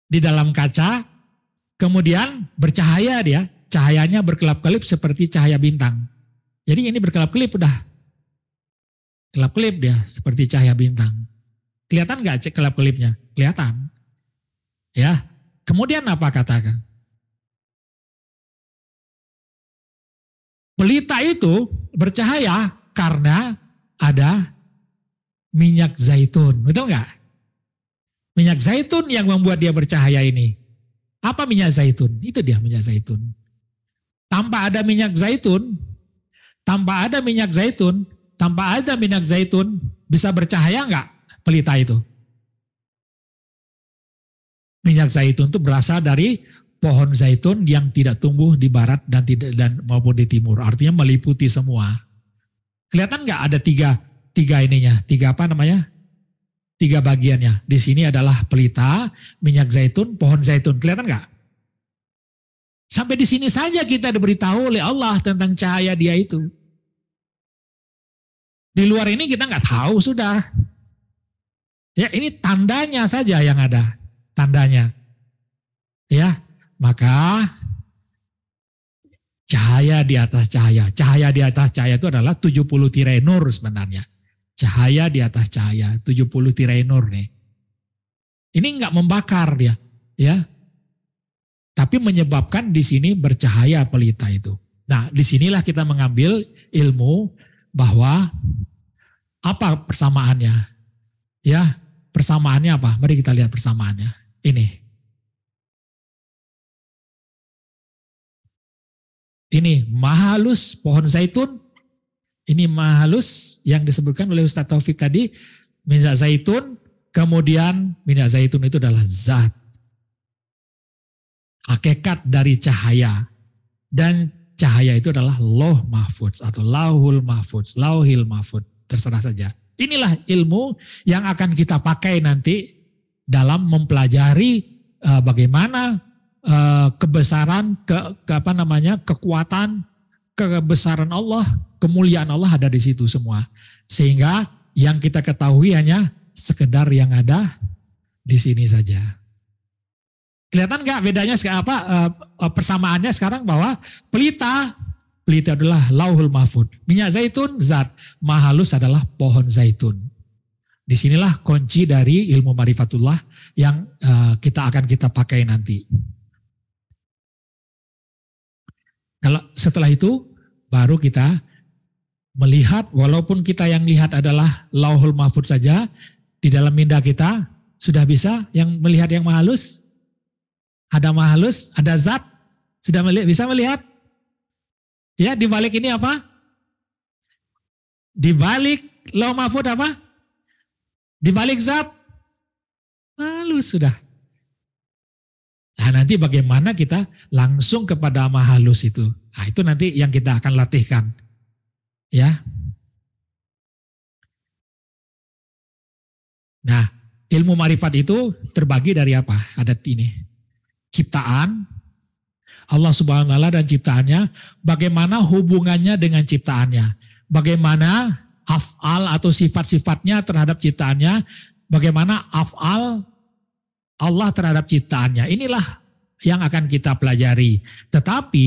Di dalam kaca, kemudian bercahaya dia, cahayanya berkelap-kelip seperti cahaya bintang. Jadi ini berkelap-kelip udah. Kelap-kelip dia seperti cahaya bintang. Kelihatan nggak kelap-kelipnya? Kelihatan. Ya. Kemudian apa katakan? Pelita itu bercahaya karena ada minyak zaitun. Betul nggak? Minyak zaitun yang membuat dia bercahaya ini. Apa minyak zaitun? Itu dia minyak zaitun. Tanpa ada minyak zaitun, bisa bercahaya enggak pelita itu? Minyak zaitun itu berasal dari pohon zaitun yang tidak tumbuh di barat dan maupun di timur. Artinya meliputi semua. Kelihatan enggak ada tiga ininya? Tiga bagiannya. Di sini adalah pelita, minyak zaitun, pohon zaitun. Kelihatan enggak? Sampai di sini saja kita diberitahu oleh Allah tentang cahaya dia itu. Di luar ini kita nggak tahu sudah. Ya, ini tandanya saja yang ada, tandanya. Ya, maka cahaya di atas cahaya. Cahaya di atas cahaya itu adalah 70 tirai nur sebenarnya. Cahaya di atas cahaya, 70 tirai nur nih. Ini nggak membakar dia, ya. Tapi menyebabkan di sini bercahaya pelita itu. Nah, disinilah kita mengambil ilmu bahwa apa persamaannya? Ya, persamaannya apa? Mari kita lihat persamaannya. Ini maha halus pohon zaitun. Ini maha halus yang disebutkan oleh Ustaz Taufik tadi, minyak zaitun. Kemudian minyak zaitun itu adalah zat, hakikat dari cahaya. Dan cahaya itu adalah loh mahfudz atau lauhil mahfudz, terserah saja. Inilah ilmu yang akan kita pakai nanti dalam mempelajari bagaimana kebesaran, kekuatan, kebesaran Allah, kemuliaan Allah ada di situ semua. Sehingga yang kita ketahui hanya sekedar yang ada di sini saja. Kelihatan nggak bedanya persamaannya sekarang bahwa pelita pelita adalah lauhul mahfud. Minyak zaitun zat, maha halus adalah pohon zaitun. Disinilah kunci dari ilmu marifatullah yang kita pakai nanti. Kalau setelah itu baru kita melihat, walaupun kita yang lihat adalah lauhul mahfud saja, di dalam minda kita sudah bisa yang melihat yang maha halus. Ada maha halus, ada zat, sudah bisa melihat. Ya, di balik ini apa? Di balik lauh mahfud apa? Di balik zat. Halus sudah. Nah, nanti bagaimana kita langsung kepada maha halus itu. Nah, itu nanti yang kita akan latihkan. Ya. Nah, ilmu marifat itu terbagi dari apa? Ada ini. Ciptaan, Allah Subhanahu wa taala dan ciptaannya, bagaimana hubungannya dengan ciptaannya, bagaimana af'al atau sifat-sifatnya terhadap ciptaannya, bagaimana af'al Allah terhadap ciptaannya. Inilah yang akan kita pelajari. Tetapi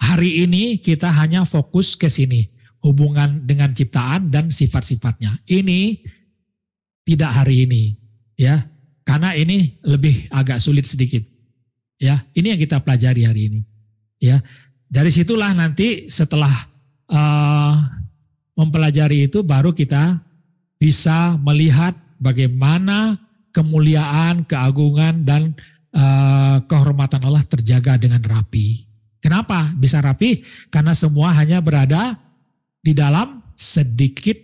hari ini kita hanya fokus ke sini, hubungan dengan ciptaan dan sifat-sifatnya. Ini tidak hari ini, ya, karena ini lebih agak sulit sedikit. Ya, ini yang kita pelajari hari ini. Ya, dari situlah nanti setelah mempelajari itu baru kita bisa melihat bagaimana kemuliaan, keagungan dan kehormatan Allah terjaga dengan rapi. Kenapa bisa rapi? Karena semua hanya berada di dalam sedikit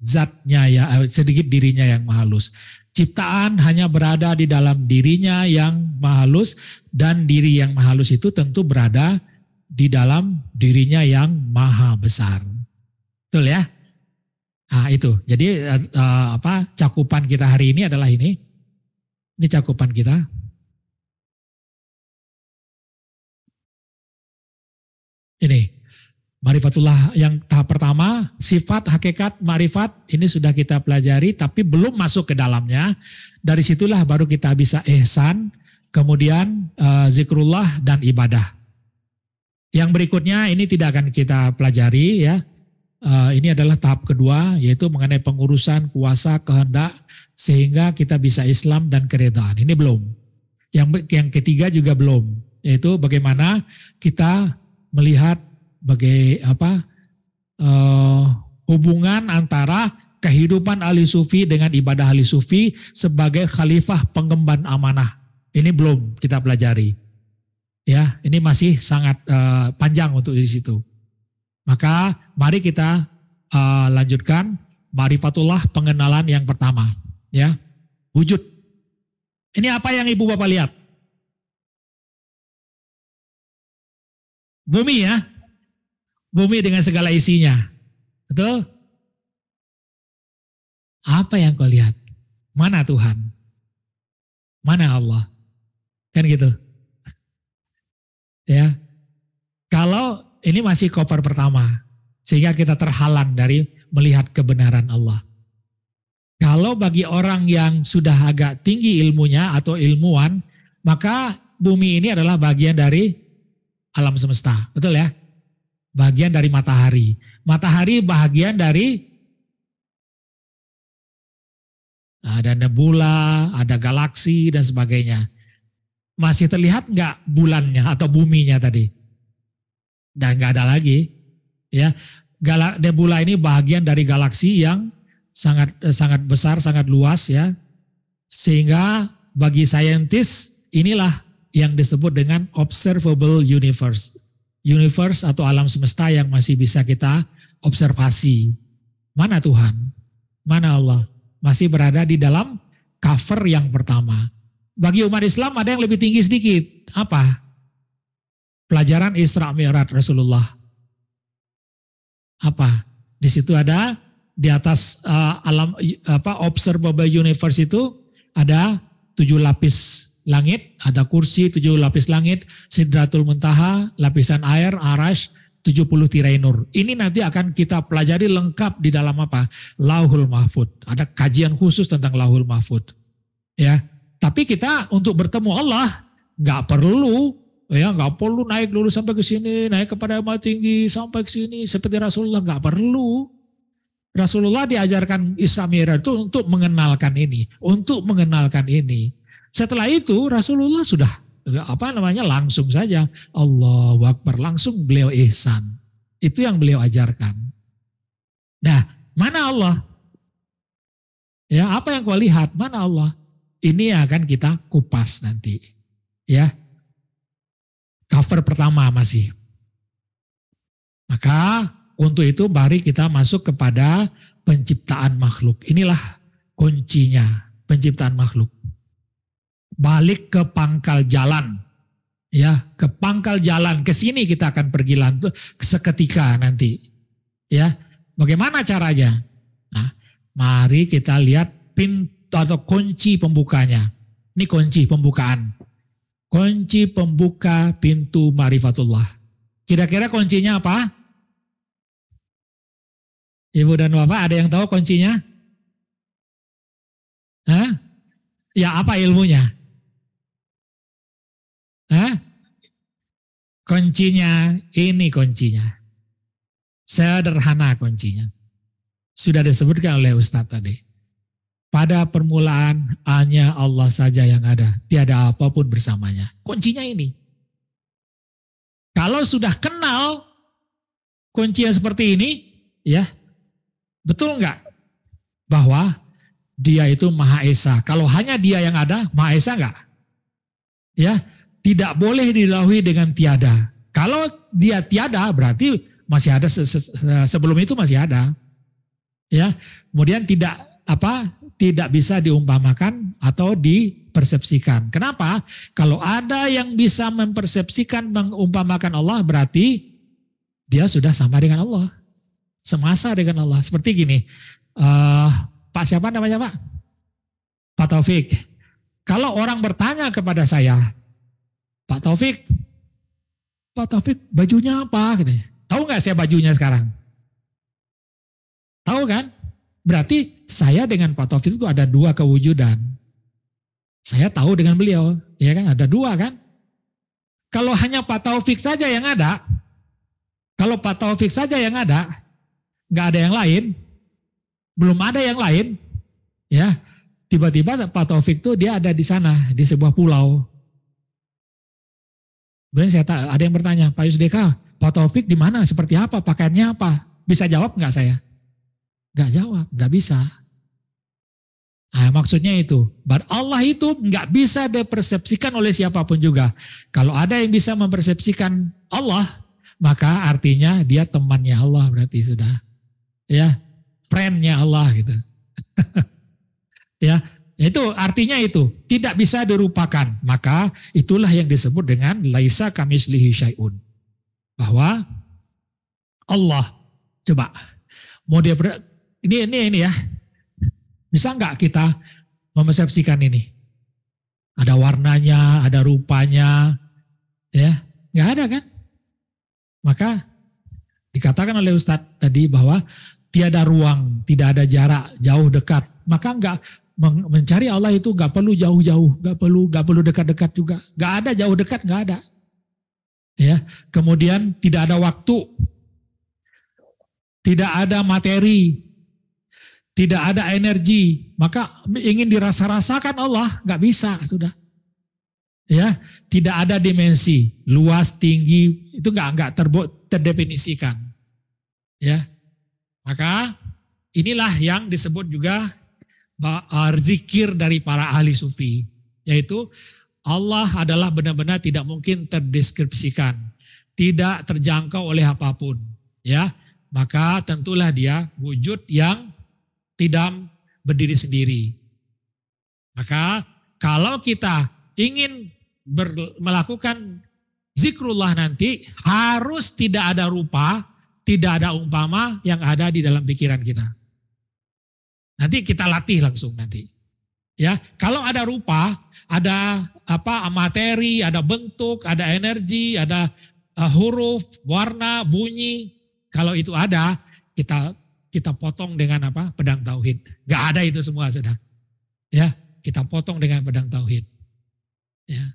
zatnya ya, sedikit dirinya yang maha halus. Ciptaan hanya berada di dalam dirinya yang maha halus, dan diri yang maha halus itu tentu berada di dalam dirinya yang maha besar. Betul ya? Nah itu, jadi cakupan kita hari ini adalah ini. Ini cakupan kita. Ini. Marifatullah yang tahap pertama, sifat, hakikat, marifat, ini sudah kita pelajari tapi belum masuk ke dalamnya. Dari situlah baru kita bisa ihsan, kemudian zikrullah dan ibadah. Yang berikutnya ini tidak akan kita pelajari ya. Ini adalah tahap kedua, yaitu mengenai pengurusan kuasa, kehendak, sehingga kita bisa Islam dan keredaan. Ini belum. Yang ketiga juga belum, yaitu bagaimana kita melihat hubungan antara kehidupan ahli sufi dengan ibadah ahli sufi sebagai khalifah pengemban amanah. Ini belum kita pelajari. Ya, ini masih sangat panjang untuk di situ. Maka mari kita lanjutkan marifatullah, pengenalan yang pertama, ya. Wujud. Ini apa yang Ibu Bapak lihat? Bumi ya. Bumi dengan segala isinya. Betul? Apa yang kau lihat? Mana Tuhan? Mana Allah? Kan gitu. Ya. Kalau ini masih koper pertama, sehingga kita terhalang dari melihat kebenaran Allah. Kalau bagi orang yang sudah agak tinggi ilmunya atau ilmuwan, maka bumi ini adalah bagian dari alam semesta. Betul ya? Bagian dari matahari. Matahari bagian dari ada nebula, ada galaksi dan sebagainya. Masih terlihat nggak bulannya atau buminya tadi? Dan nggak ada lagi. Ya, nebula ini bagian dari galaksi yang sangat besar, sangat luas ya. Sehingga bagi saintis inilah yang disebut dengan observable universe. Universe atau alam semesta yang masih bisa kita observasi. Mana Tuhan? Mana Allah? Masih berada di dalam cover yang pertama. Bagi umat Islam ada yang lebih tinggi sedikit. Apa? Pelajaran Isra Mi'raj Rasulullah. Apa? Di situ ada di atas observable universe itu ada 7 lapis langit, ada kursi, 7 lapis langit, Sidratul Muntaha, lapisan air, Arash, 70 tirai nur. Ini nanti akan kita pelajari lengkap di dalam apa? Lauhul Mahfud. Ada kajian khusus tentang Lauhul Mahfud. Ya, tapi kita untuk bertemu Allah nggak perlu Ya, nggak perlu naik dulu sampai ke sini, naik kepada yang maha tinggi sampai ke sini seperti Rasulullah, nggak perlu. Rasulullah diajarkan Isra Mi'raj itu untuk mengenalkan ini, untuk mengenalkan ini. Setelah itu Rasulullah sudah langsung saja Allahu Akbar, langsung beliau ihsan. Itu yang beliau ajarkan. Nah, mana Allah? Ya, apa yang kau lihat? Mana Allah? Ini akan kita kupas nanti. Ya. Cover pertama masih. Maka untuk itu mari kita masuk kepada penciptaan makhluk. Inilah kuncinya, penciptaan makhluk. Balik ke pangkal jalan. Ya, ke pangkal jalan. Ke sini kita akan pergi seketika nanti. Ya, bagaimana caranya? Nah, mari kita lihat pintu atau kunci pembukanya. Ini kunci pembukaan. Kunci pembuka pintu ma'rifatullah. Kira-kira kuncinya apa? Ibu dan Bapak ada yang tahu kuncinya? Hah? Ya, apa ilmunya? Hah? Kuncinya, ini kuncinya. Sederhana kuncinya. Sudah disebutkan oleh Ustadz tadi. Pada permulaan hanya Allah saja yang ada. Tiada apapun bersamanya. Kuncinya ini. Kalau sudah kenal kuncinya seperti ini, ya, betul enggak? Bahwa dia itu Maha Esa. Kalau hanya dia yang ada, Maha Esa enggak? Ya, tidak boleh didahului dengan tiada. Kalau dia tiada, berarti masih ada sebelum itu masih ada. Ya, kemudian tidak bisa diumpamakan atau dipersepsikan. Kenapa? Kalau ada yang bisa mempersepsikan, mengumpamakan Allah, berarti dia sudah sama dengan Allah. Semasa dengan Allah. Seperti gini, Pak siapa namanya Pak? Pak Taufik. Kalau orang bertanya kepada saya, Pak Taufik bajunya apa? Tahu nggak saya bajunya sekarang? Tahu kan? Berarti saya dengan Pak Taufik itu ada dua kewujudan. Saya tahu dengan beliau, ya kan? Ada dua kan? Kalau hanya Pak Taufik saja yang ada, nggak ada yang lain, belum ada yang lain, ya. Tiba-tiba Pak Taufik itu dia ada di sana, di sebuah pulau. Kemudian ada yang bertanya, Pak Yusdeka, Pak Taufik di mana? Seperti apa? Pakaiannya apa? Bisa jawab nggak saya? Nggak jawab, nggak bisa. Nah, maksudnya itu, Allah itu nggak bisa dipersepsikan oleh siapapun juga. Kalau ada yang bisa mempersepsikan Allah, maka artinya dia temannya Allah berarti sudah, ya, friendnya Allah gitu. Ya, itu artinya itu tidak bisa dirupakan. Maka itulah yang disebut dengan laisa kamitslihi syai'un. Bahwa Allah, coba mau dia ini ya. Bisa nggak kita mempersepsikan ini? Ada warnanya, ada rupanya, ya nggak ada kan? Maka dikatakan oleh Ustadz tadi bahwa tiada ruang, tidak ada jarak, jauh dekat. Maka nggak mencari Allah itu nggak perlu jauh-jauh, nggak perlu dekat-dekat juga. Nggak ada jauh dekat, nggak ada. Ya, kemudian tidak ada waktu, tidak ada materi. Tidak ada energi, maka ingin dirasa-rasakan Allah, nggak bisa, sudah. Ya, tidak ada dimensi, luas, tinggi, itu nggak terdefinisikan. Ya, maka inilah yang disebut juga zikir dari para ahli sufi, yaitu Allah adalah benar-benar tidak mungkin terdeskripsikan, tidak terjangkau oleh apapun. Ya, maka tentulah dia wujud yang tidak berdiri sendiri. Maka kalau kita ingin melakukan zikrullah nanti harus tidak ada rupa, tidak ada umpama yang ada di dalam pikiran kita. Nanti kita latih langsung nanti. Ya, kalau ada rupa, ada materi, ada bentuk, ada energi, ada huruf, warna, bunyi. Kalau itu ada, kita potong dengan pedang tauhid. Gak ada itu semua sudah. Ya, kita potong dengan pedang tauhid. Ya.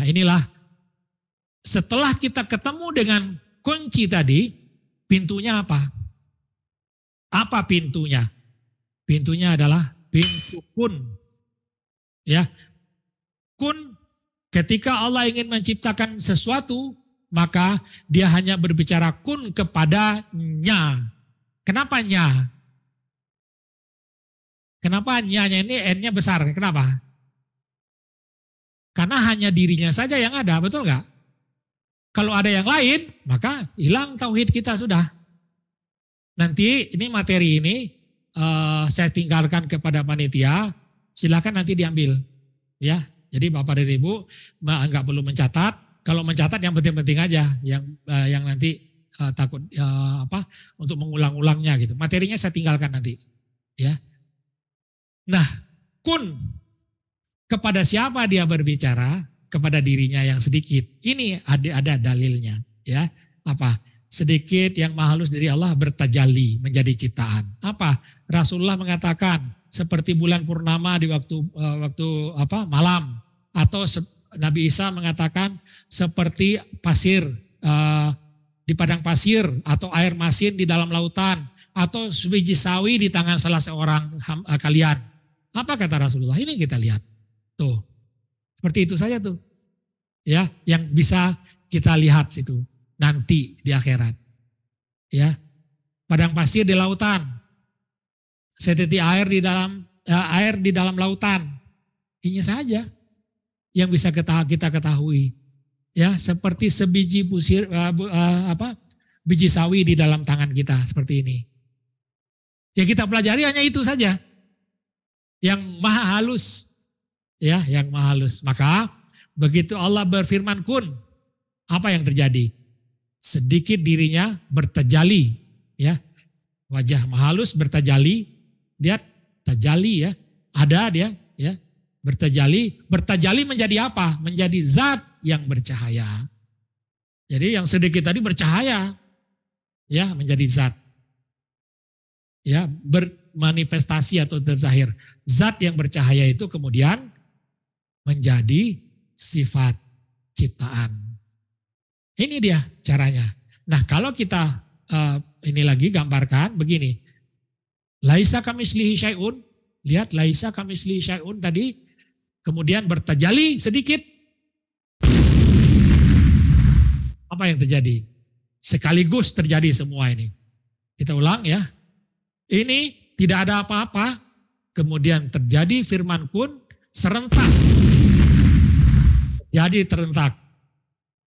Nah inilah setelah kita ketemu dengan kunci tadi, pintunya apa? Apa pintunya? Pintunya adalah pintu kun. Ya, kun ketika Allah ingin menciptakan sesuatu, maka dia hanya berbicara kun kepadanya. Kenapa nya? Kenapa nya-nya ini N-nya besar? Kenapa? Karena hanya dirinya saja yang ada, betul nggak? Kalau ada yang lain, maka hilang tauhid kita sudah. Nanti ini materi ini saya tinggalkan kepada panitia, silakan nanti diambil. Ya, jadi Bapak dan Ibu nggak perlu mencatat. Kalau mencatat yang penting-penting aja, yang nanti takut untuk mengulang-ulangnya gitu. Materinya saya tinggalkan nanti. Ya. Nah, kun kepada siapa dia berbicara? Kepada dirinya yang sedikit. Ini ada dalilnya, ya. Apa? Sedikit yang maha halus dari Allah bertajalli menjadi ciptaan. Apa? Rasulullah mengatakan seperti bulan purnama di waktu malam, atau Nabi Isa mengatakan seperti pasir di padang pasir, atau air masin di dalam lautan, atau sebiji sawi di tangan salah seorang kalian. Apa kata Rasulullah? Ini kita lihat. Tuh. Seperti itu saja tuh. Ya, yang bisa kita lihat situ nanti di akhirat. Ya. Padang pasir di lautan. Setitik air di dalam lautan. Ini saja yang bisa kita ketahui. Ya, seperti sebiji biji sawi di dalam tangan kita seperti ini. Yang kita pelajari hanya itu saja. Yang maha halus, ya, yang maha halus. Maka begitu Allah berfirman kun, apa yang terjadi? Sedikit dirinya bertajali, ya, wajah maha halus bertajali, dia tajali, ya, ada dia, ya, bertajali menjadi apa? Menjadi zat yang bercahaya. Jadi yang sedikit tadi bercahaya, ya, menjadi zat, ya, bermanifestasi atau terzahir. Zat yang bercahaya itu kemudian menjadi sifat ciptaan. Ini dia caranya. Nah, kalau kita ini lagi gambarkan begini. Laisa kamitslihi syai'un. Lihat laisa kamitslihi syai'un tadi kemudian bertajali sedikit. Apa yang terjadi? Sekaligus terjadi semua ini. Kita ulang ya. Ini tidak ada apa-apa, kemudian terjadi firman kun serentak. Jadi terentak.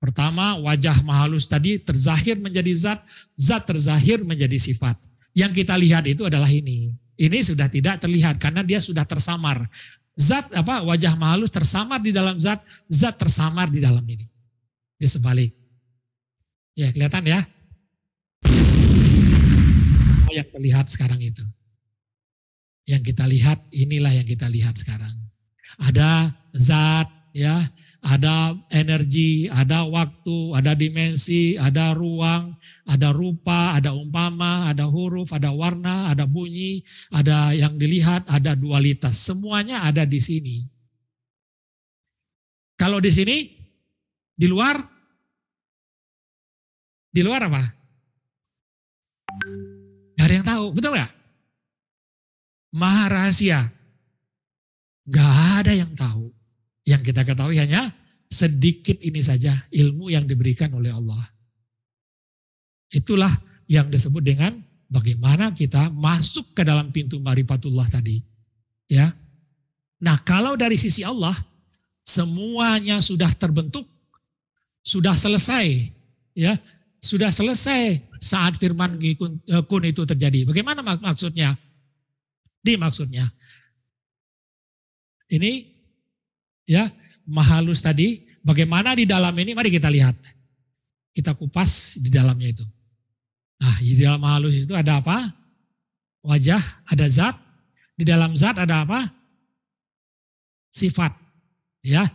Pertama wajah maha halus tadi terzahir menjadi zat, zat terzahir menjadi sifat. Yang kita lihat itu adalah ini. Ini sudah tidak terlihat karena dia sudah tersamar. Zat wajah maha halus tersamar di dalam zat, zat tersamar di dalam ini. Di sebalik. Ya, kelihatan ya? Yang terlihat sekarang itu. Yang kita lihat, inilah yang kita lihat sekarang. Ada zat, ya, ada energi, ada waktu, ada dimensi, ada ruang, ada rupa, ada umpama, ada huruf, ada warna, ada bunyi, ada yang dilihat, ada dualitas. Semuanya ada di sini. Kalau di sini, di luar apa? Gak ada yang tahu, betul gak? Maha rahasia. Gak ada yang tahu. Yang kita ketahui hanya sedikit ini saja ilmu yang diberikan oleh Allah. Itulah yang disebut dengan bagaimana kita masuk ke dalam pintu ma'rifatullah tadi. Ya. Nah, kalau dari sisi Allah semuanya sudah terbentuk, sudah selesai, ya. Sudah selesai saat firman kun itu terjadi. Bagaimana maksudnya? Maksudnya. Ini ya, maha halus tadi, bagaimana di dalam ini, mari kita lihat. Kita kupas di dalamnya itu. Nah, di dalam maha halus itu ada apa? Wajah, ada zat. Di dalam zat ada apa? Sifat. Ya.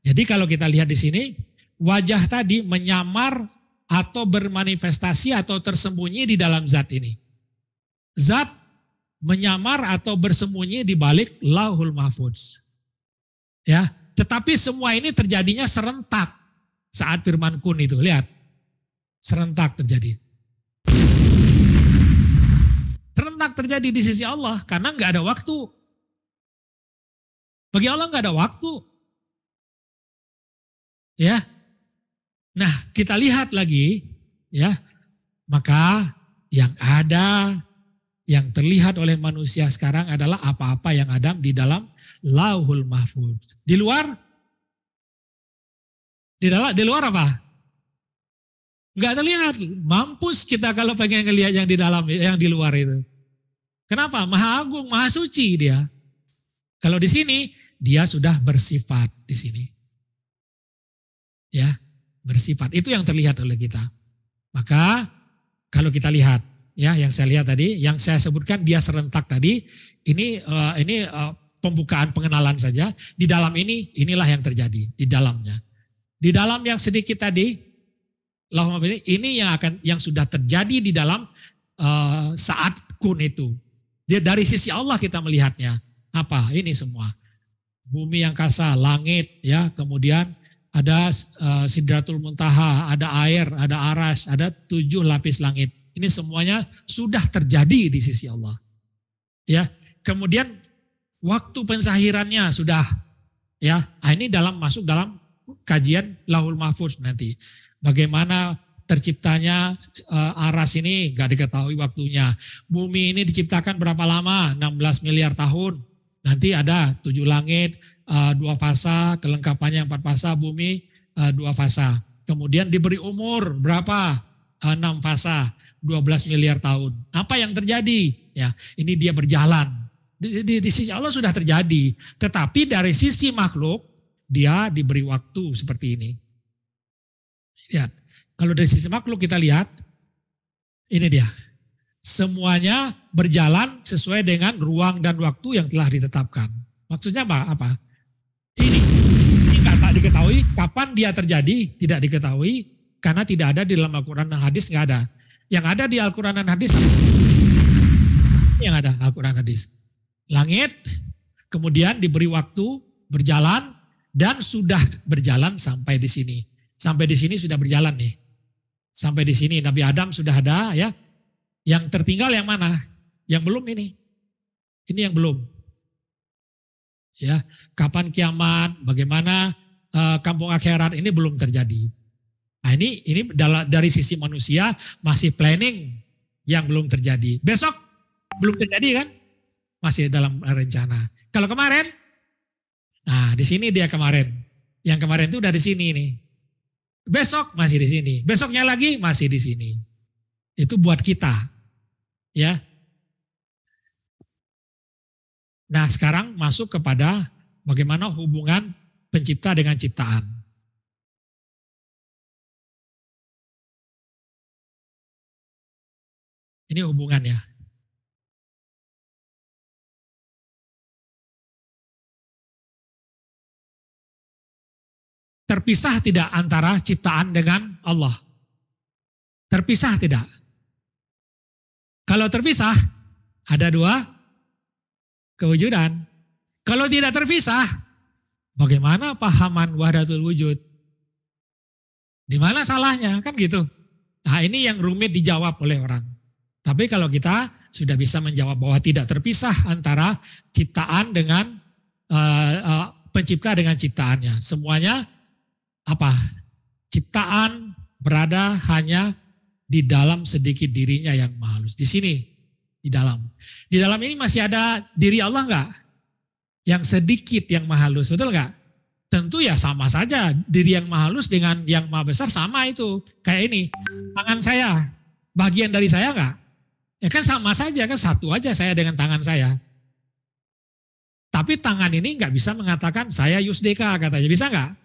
Jadi kalau kita lihat di sini, wajah tadi menyamar atau bermanifestasi atau tersembunyi di dalam zat ini. Zat menyamar atau bersembunyi di balik Lauhul Mahfuz. Ya, tetapi semua ini terjadinya serentak saat firman kun itu. Lihat, serentak terjadi. Serentak terjadi di sisi Allah karena nggak ada waktu. Bagi Allah nggak ada waktu. Ya. Nah, kita lihat lagi, ya. Maka yang ada, yang terlihat oleh manusia sekarang adalah apa-apa yang ada di dalam Lauhul Mahfuz. Di luar apa? Enggak terlihat. Mampus kita kalau pengen ngelihat yang di dalam, yang di luar itu. Kenapa? Maha Agung, Maha Suci dia. Kalau di sini dia sudah bersifat di sini. Ya, bersifat. Itu yang terlihat oleh kita. Maka kalau kita lihat, ya, yang saya lihat tadi, yang saya sebutkan dia serentak tadi, ini pembukaan pengenalan saja. Di dalam ini, inilah yang terjadi di dalamnya. Di dalam yang sedikit tadi, ini yang sudah terjadi di dalam saat kun itu. Dari sisi Allah kita melihatnya. Apa? Ini semua. Bumi yang angkasa, langit, ya, kemudian ada Sidratul Muntaha, ada air, ada aras, ada 7 lapis langit. Ini semuanya sudah terjadi di sisi Allah. Ya, kemudian waktu pensahirannya sudah, ya. Ini masuk dalam kajian Lauhul Mahfuz nanti. Bagaimana terciptanya aras ini gak diketahui waktunya. Bumi ini diciptakan berapa lama? 16 miliar tahun. Nanti ada 7 langit, 2 fasa, kelengkapannya 4 fasa, bumi 2 fasa. Kemudian diberi umur berapa? 6 fasa, 12 miliar tahun. Apa yang terjadi? Ya, ini dia berjalan. Di sisi Allah sudah terjadi. Tetapi dari sisi makhluk, dia diberi waktu seperti ini. Lihat, kalau dari sisi makhluk kita lihat, ini dia. Semuanya berjalan sesuai dengan ruang dan waktu yang telah ditetapkan. Maksudnya apa? Ini tak diketahui kapan dia terjadi, tidak diketahui karena tidak ada di dalam Al-Quran dan hadis, nggak ada. Yang ada di Al-Quran dan hadis, yang ada Al-Quran dan hadis. Langit, kemudian diberi waktu berjalan dan sudah berjalan sampai di sini. Sampai di sini sudah berjalan nih. Sampai di sini Nabi Adam sudah ada, ya. Yang tertinggal yang mana? Yang belum ini. Ini yang belum. Ya, kapan kiamat, bagaimana kampung akhirat, ini belum terjadi. Nah, ini dari sisi manusia masih planning yang belum terjadi. Besok belum terjadi kan? Masih dalam rencana. Kalau kemarin, nah di sini dia kemarin. Yang kemarin itu udah di sini nih. Besok masih di sini. Besoknya lagi masih di sini. Itu buat kita. Ya. Nah, sekarang masuk kepada bagaimana hubungan pencipta dengan ciptaan. Ini hubungannya. Terpisah tidak antara ciptaan dengan Allah? Terpisah tidak? Kalau terpisah, ada 2 kewujudan. Kalau tidak terpisah, bagaimana pahaman wahdatul wujud? Di mana salahnya? Kan gitu. Nah, ini yang rumit dijawab oleh orang. Tapi kalau kita sudah bisa menjawab bahwa tidak terpisah antara ciptaan dengan pencipta dengan ciptaannya. Semuanya apa? Ciptaan berada hanya di dalam sedikit dirinya yang maha halus. Di sini, di dalam. Di dalam ini masih ada diri Allah enggak? Yang sedikit yang maha halus, betul enggak? Tentu ya sama saja. Diri yang maha halus dengan yang maha besar sama itu. Kayak ini, tangan saya, bagian dari saya enggak? Ya kan sama saja, kan satu aja saya dengan tangan saya. Tapi tangan ini enggak bisa mengatakan saya Yusdeka katanya, bisa enggak?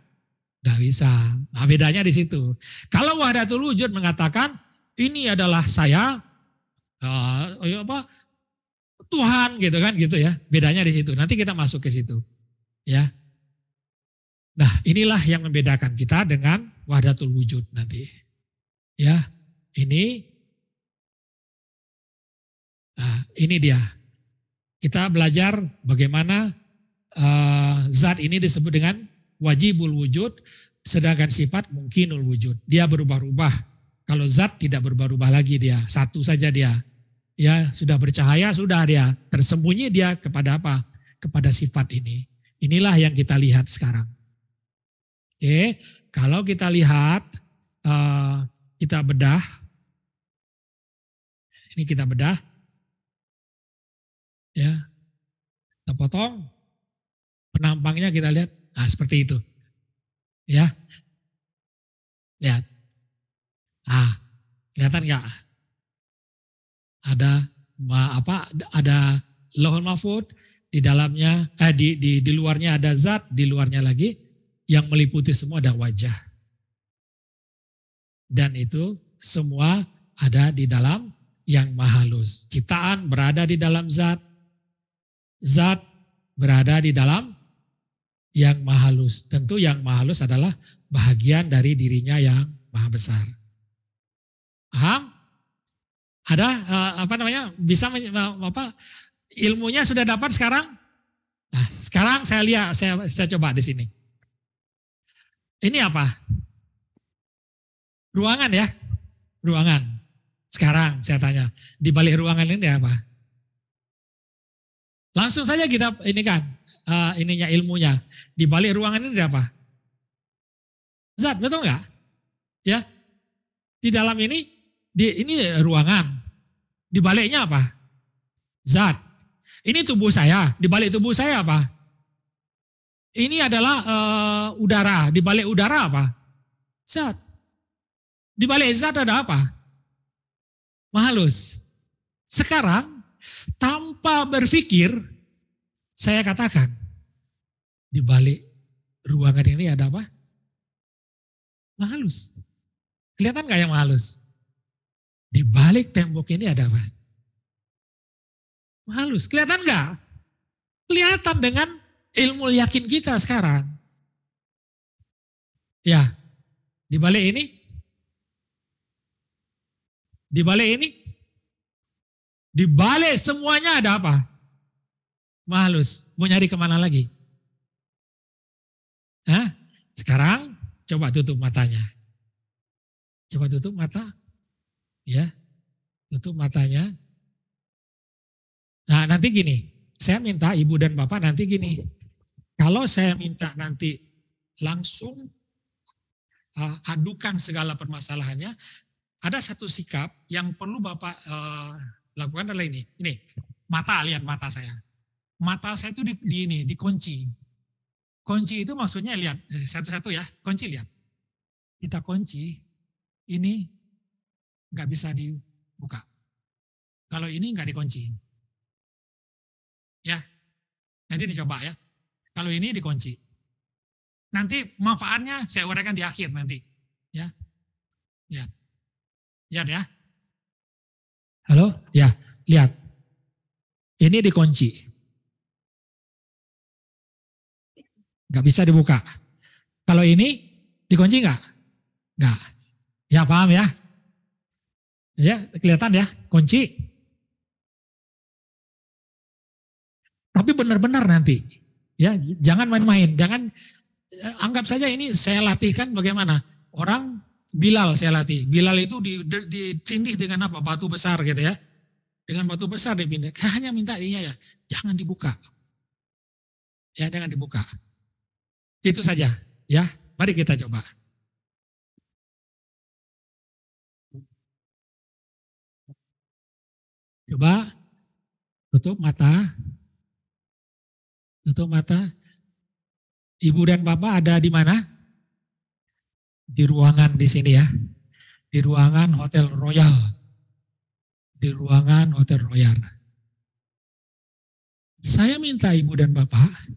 Enggak bisa. Nah, bedanya di situ. Kalau wahdatul wujud mengatakan ini adalah saya, Tuhan gitu kan, gitu ya. Bedanya di situ. Nanti kita masuk ke situ, ya. Nah, inilah yang membedakan kita dengan wahdatul wujud nanti, ya. Ini dia. Kita belajar bagaimana zat ini disebut dengan wajibul wujud, sedangkan sifat mungkinul wujud. Dia berubah-ubah. Kalau zat tidak berubah-ubah lagi dia, satu saja dia. Ya, sudah bercahaya, sudah dia. Tersembunyi dia kepada apa? Kepada sifat ini. Inilah yang kita lihat sekarang. Oke, kalau kita lihat, kita bedah. Ini kita bedah. Ya, kita potong. Penampangnya kita lihat. Nah, seperti itu. Ya. Lihat. Ah, kelihatan nggak? Ada Lauhul Mahfuz, di dalamnya, di luarnya ada zat, di luarnya lagi yang meliputi semua ada wajah. Dan itu semua ada di dalam yang maha halus. Ciptaan berada di dalam zat, zat berada di dalam yang maha halus. Tentu yang maha halus adalah bahagian dari dirinya yang maha besar. Paham? Ada bisa ilmunya sudah dapat sekarang? Nah, sekarang saya lihat, saya coba di sini. Ini apa? Ruangan ya? Ruangan. Sekarang saya tanya, di balik ruangan ini apa? Langsung saja kita ini kan, ininya ilmunya. Di balik ruangan ini apa? Zat, betul nggak? Ya. Di dalam ini ruangan. Di baliknya apa? Zat. Ini tubuh saya. Di balik tubuh saya apa? Ini adalah udara. Di balik udara apa? Zat. Di balik zat ada apa? Maha halus. Sekarang tanpa berpikir saya katakan di balik ruangan ini ada apa? Maha halus. Kelihatan nggak yang maha halus? Di balik tembok ini ada apa? Maha halus. Kelihatan nggak? Kelihatan dengan ilmu yakin kita sekarang. Ya, di balik ini, di balik ini, di balik semuanya ada apa? Maha halus. Mau nyari kemana lagi? Hah? Sekarang coba tutup matanya. Coba tutup mata. Ya, tutup matanya. Nah, nanti gini, saya minta Ibu dan Bapak nanti gini. Kalau saya minta nanti langsung adukan segala permasalahannya, ada satu sikap yang perlu Bapak lakukan adalah ini. Ini, mata, lihat mata saya. Mata saya itu dikunci. Kunci itu maksudnya lihat, satu-satu ya, kunci lihat. Kita kunci, ini nggak bisa dibuka. Kalau ini nggak dikunci. Ya, nanti dicoba ya. Kalau ini dikunci. Nanti manfaatnya saya uraikan di akhir nanti. Ya, lihat. Lihat ya. Halo? Ya, lihat. Ini dikunci. Nggak bisa dibuka. Kalau ini dikunci nggak? Nggak. Ya paham ya? Ya, kelihatan ya, kunci. Tapi benar-benar nanti, ya jangan main-main, jangan anggap saja ini saya latihkan bagaimana. Orang Bilal saya latih, Bilal itu ditindih dengan apa? Batu besar gitu ya. Dengan batu besar dipindih, hanya minta dia ya, jangan dibuka. Ya jangan dibuka. Itu saja, ya. Mari kita coba. Coba tutup mata. Tutup mata. Ibu dan Bapak ada di mana? Di ruangan di sini ya. Di ruangan Hotel Royal. Di ruangan Hotel Royal. Saya minta Ibu dan Bapak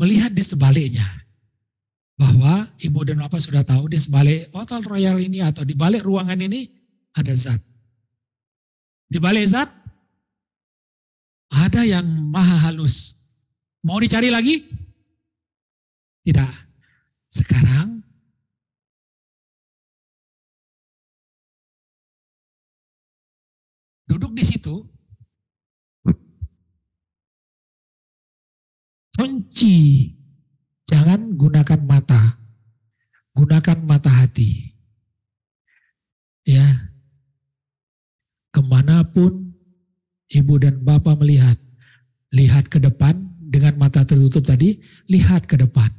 melihat di sebaliknya. Bahwa Ibu dan Bapak sudah tahu di sebalik Hotel Royal ini atau di balik ruangan ini ada zat. Di balik zat ada yang maha halus. Mau dicari lagi? Tidak. Sekarang duduk di situ. Kunci Jangan gunakan mata, gunakan mata hati. Ya, kemanapun ibu dan bapak melihat, lihat ke depan dengan mata tertutup tadi, lihat ke depan.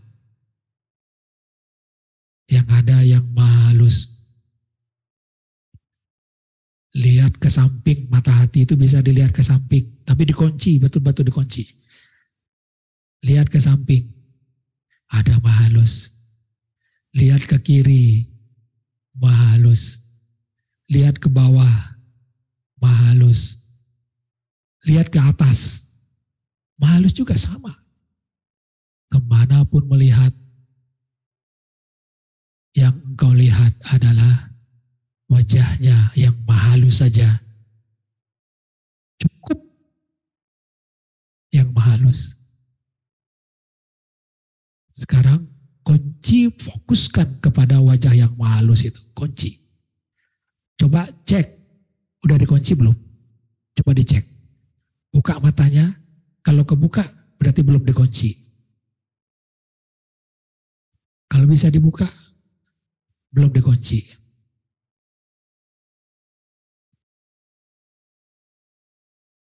Yang ada yang maha halus. Lihat ke samping, mata hati itu bisa dilihat ke samping, tapi dikunci, betul-betul dikunci. Lihat ke samping, ada maha halus. Lihat ke kiri, maha halus. Lihat ke bawah, maha halus. Lihat ke atas, maha halus juga sama. Kemanapun melihat, yang engkau lihat adalah wajahnya yang maha halus saja. Cukup yang maha halus. Sekarang kunci, fokuskan kepada wajah yang maha halus itu. Kunci. Coba cek, udah dikunci belum? Coba dicek. Buka matanya, kalau kebuka berarti belum dikunci. Kalau bisa dibuka, belum dikunci.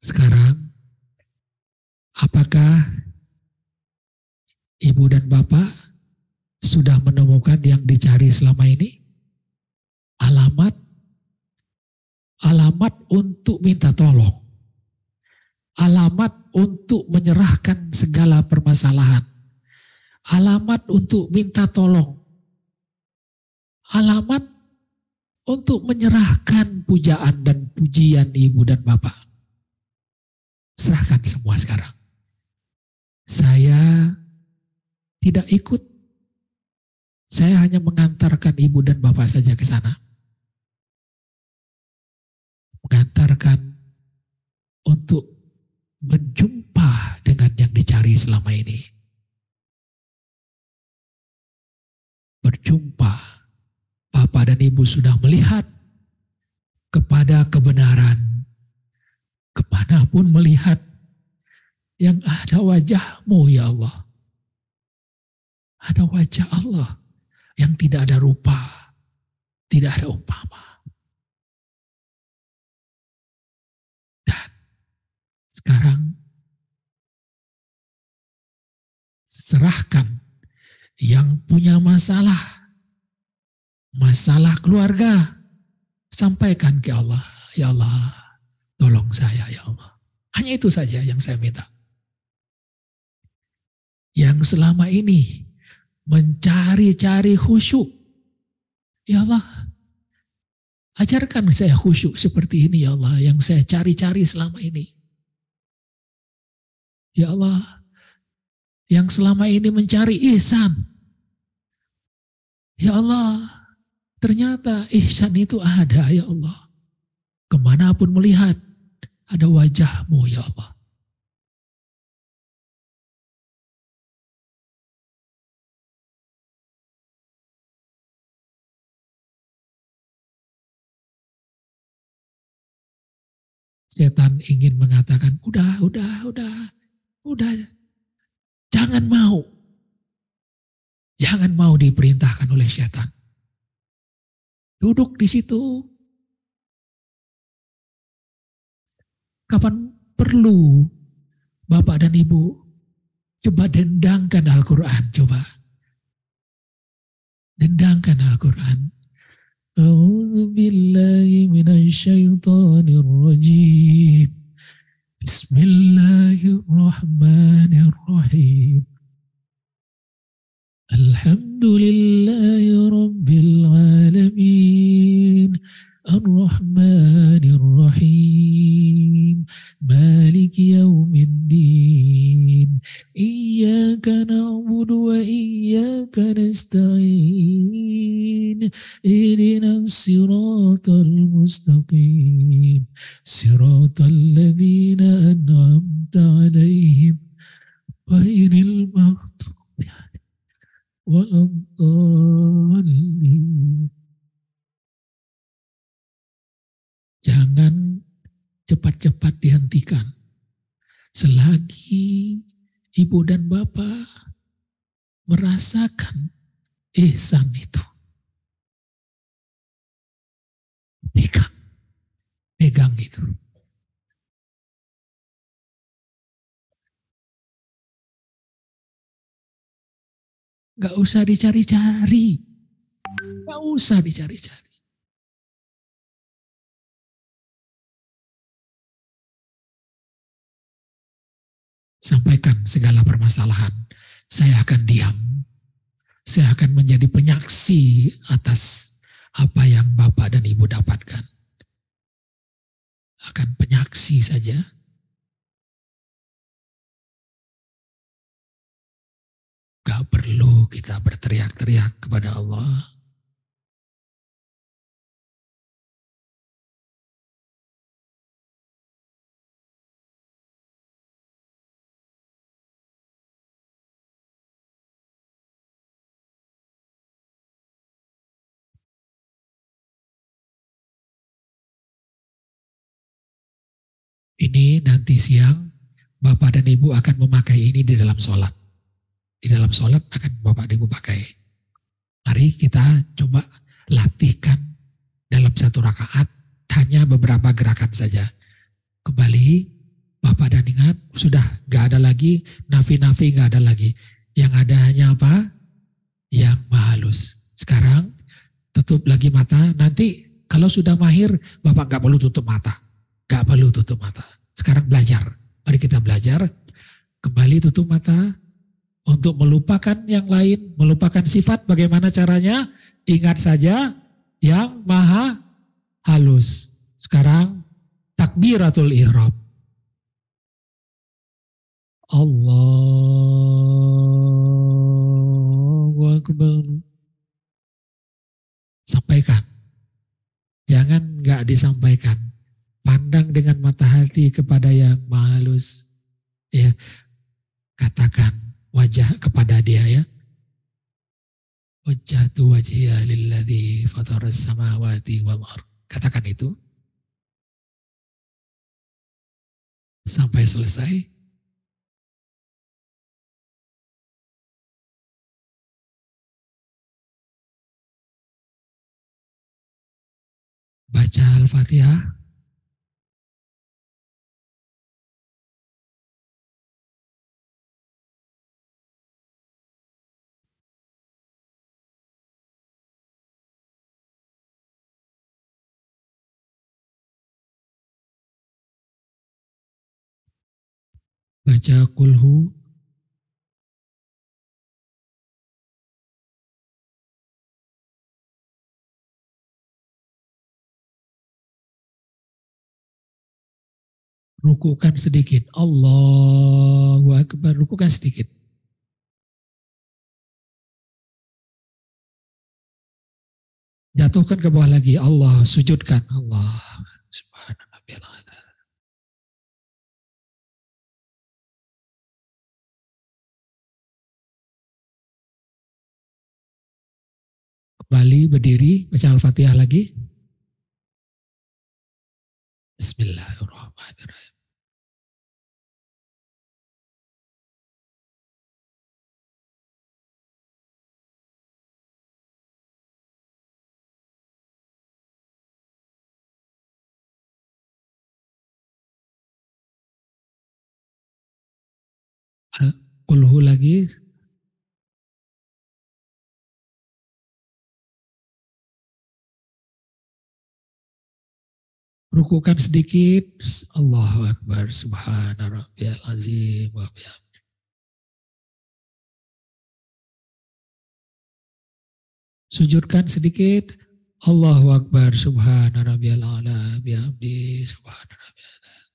Sekarang, apakah ibu dan bapak sudah menemukan yang dicari selama ini? Alamat untuk minta tolong. Alamat untuk menyerahkan segala permasalahan. Alamat untuk minta tolong. Alamat untuk menyerahkan pujaan dan pujian ibu dan bapak. Serahkan semua sekarang. Saya tidak ikut. Saya hanya mengantarkan ibu dan bapak saja ke sana. Mengantarkan untuk menjumpa dengan yang dicari selama ini. Berjumpa. Bapak dan ibu sudah melihat kepada kebenaran. Kemanapun melihat yang ada wajah-Mu ya Allah. Ada wajah Allah yang tidak ada rupa, tidak ada umpama. Dan sekarang serahkan yang punya masalah keluarga, sampaikan ke Allah. Ya Allah, tolong saya ya Allah. Hanya itu saja yang saya minta. Yang selama ini mencari-cari khusyuk. Ya Allah, ajarkan saya khusyuk seperti ini ya Allah, yang saya cari-cari selama ini. Ya Allah, yang selama ini mencari ihsan. Ya Allah, ternyata ihsan itu ada ya Allah. Kemanapun melihat, ada wajah-Mu ya Allah. Setan ingin mengatakan, udah. Jangan mau. Jangan mau diperintahkan oleh setan. Duduk di situ. Kapan perlu Bapak dan Ibu coba dendangkan Al-Quran, coba. Dendangkan Al-Quran. A'udzu billahi minasyaitonir rajim. Bismillahirrahmanirrahim. Alhamdulillahi rabbil alamin. Ar-Rahmanir-Rahim. Maliki yaumiddin. Iyyaka na'budu wa iyyaka nasta'in. Ihdinas siratal mustaqim. Siratal ladzina an'amta 'alaihim ghairil maghdubi 'alaihim waladdallin. Jangan cepat-cepat dihentikan. Selagi ibu dan bapak merasakan ihsan itu. Pegang, pegang itu. Gak usah dicari-cari. Gak usah dicari-cari. Sampaikan segala permasalahan. Saya akan diam. Saya akan menjadi penyaksi atas apa yang Bapak dan Ibu dapatkan. Akan penyaksi saja. Gak perlu kita berteriak-teriak kepada Allah. Ini nanti siang Bapak dan Ibu akan memakai ini di dalam sholat. Di dalam sholat akan Bapak dan Ibu pakai. Mari kita coba latihkan dalam satu rakaat hanya beberapa gerakan saja. Kembali Bapak dan ingat sudah gak ada lagi nafi-nafi, gak ada lagi. Yang ada hanya apa? Yang maha halus. Sekarang tutup lagi mata. Nanti kalau sudah mahir Bapak gak perlu tutup mata. Gak perlu tutup mata. Sekarang belajar. Mari kita belajar. Kembali tutup mata. Untuk melupakan yang lain. Melupakan sifat. Bagaimana caranya? Ingat saja yang maha halus. Sekarang takbiratul ihram. Allahu Akbar. Sampaikan. Jangan gak disampaikan. Pandang dengan mata hati kepada yang maha halus. Ya, katakan wajah kepada dia ya. Wajjahtu wajhiya lilladzi fataras samawati wal ardh. Katakan itu. Sampai selesai. Baca Al-Fatihah. Baca kulhu. Rukukan sedikit. Allahu Akbar. Rukukan sedikit. Jatuhkan ke bawah lagi. Allah. Sujudkan. Allah. Subhanallah. Kembali berdiri. Baca Al-Fatihah lagi. Bismillahirrahmanirrahim. Kulhu lagi. Rukukan sedikit. Allahu Akbar. Subhana rabbiyal azim wa bihamdihi. Sujudkan sedikit. Allahu Akbar. Subhana rabbiyal ala bihamdihi. Subhana rabbiyal ala.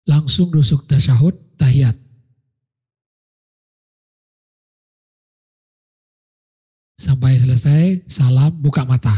Langsung rusuk tasyahud, tahiyat. Sampai selesai, salam, buka mata.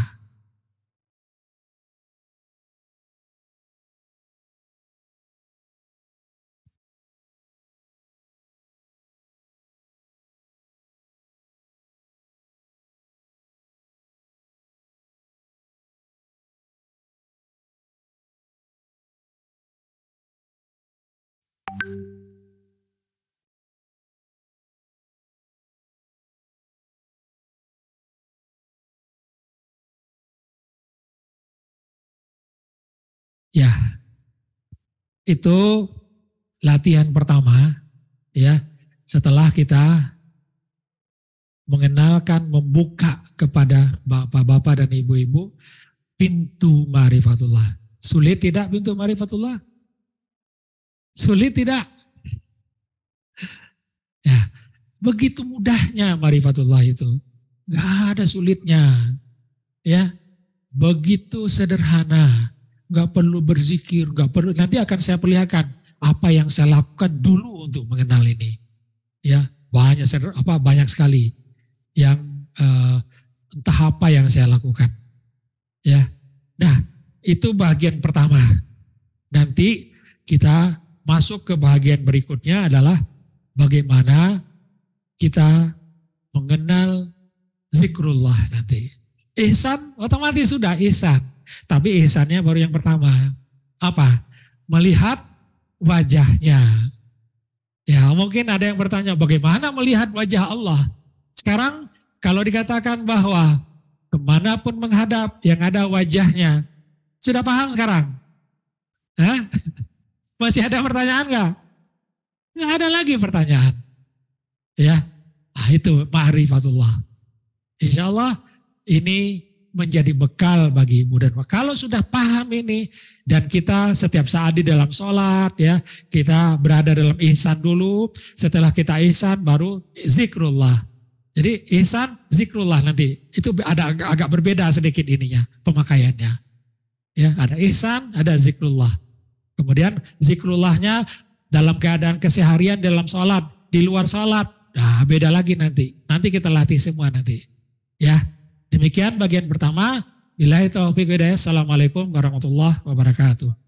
Ya, itu latihan pertama ya. Setelah kita mengenalkan, membuka kepada bapak-bapak dan ibu-ibu pintu ma'rifatullah. Sulit tidak pintu ma'rifatullah? Sulit tidak? Ya, begitu mudahnya ma'rifatullah itu. Gak ada sulitnya. Ya, begitu sederhana. Gak perlu berzikir, gak perlu. Nanti akan saya perlihatkan apa yang saya lakukan dulu untuk mengenal ini. Ya, banyak sekali yang entah apa yang saya lakukan. Ya, nah itu bagian pertama. Nanti kita masuk ke bagian berikutnya adalah bagaimana kita mengenal zikrullah nanti. Ihsan otomatis sudah ihsan. Tapi ihsannya baru yang pertama. Apa? Melihat wajahnya. Ya mungkin ada yang bertanya bagaimana melihat wajah Allah. Sekarang kalau dikatakan bahwa kemanapun menghadap yang ada wajahnya. Sudah paham sekarang? Hah? Masih ada pertanyaan nggak? Nggak ada lagi pertanyaan. Ya, itu ma'rifatullah. Insya Allah ini menjadi bekal bagi ibu dan bapak. Kalau sudah paham ini dan kita setiap saat di dalam sholat ya, kita berada dalam ihsan dulu, setelah kita ihsan baru zikrullah. Jadi ihsan zikrullah nanti itu ada agak berbeda sedikit ininya pemakaiannya. Ya, ada ihsan, ada zikrullah. Kemudian zikrullahnya dalam keadaan keseharian dalam sholat, di luar sholat, nah beda lagi nanti. Nanti kita latih semua nanti. Ya. Demikian bagian pertama. Billahi taufiq wal hidayah. Assalamualaikum warahmatullahi wabarakatuh.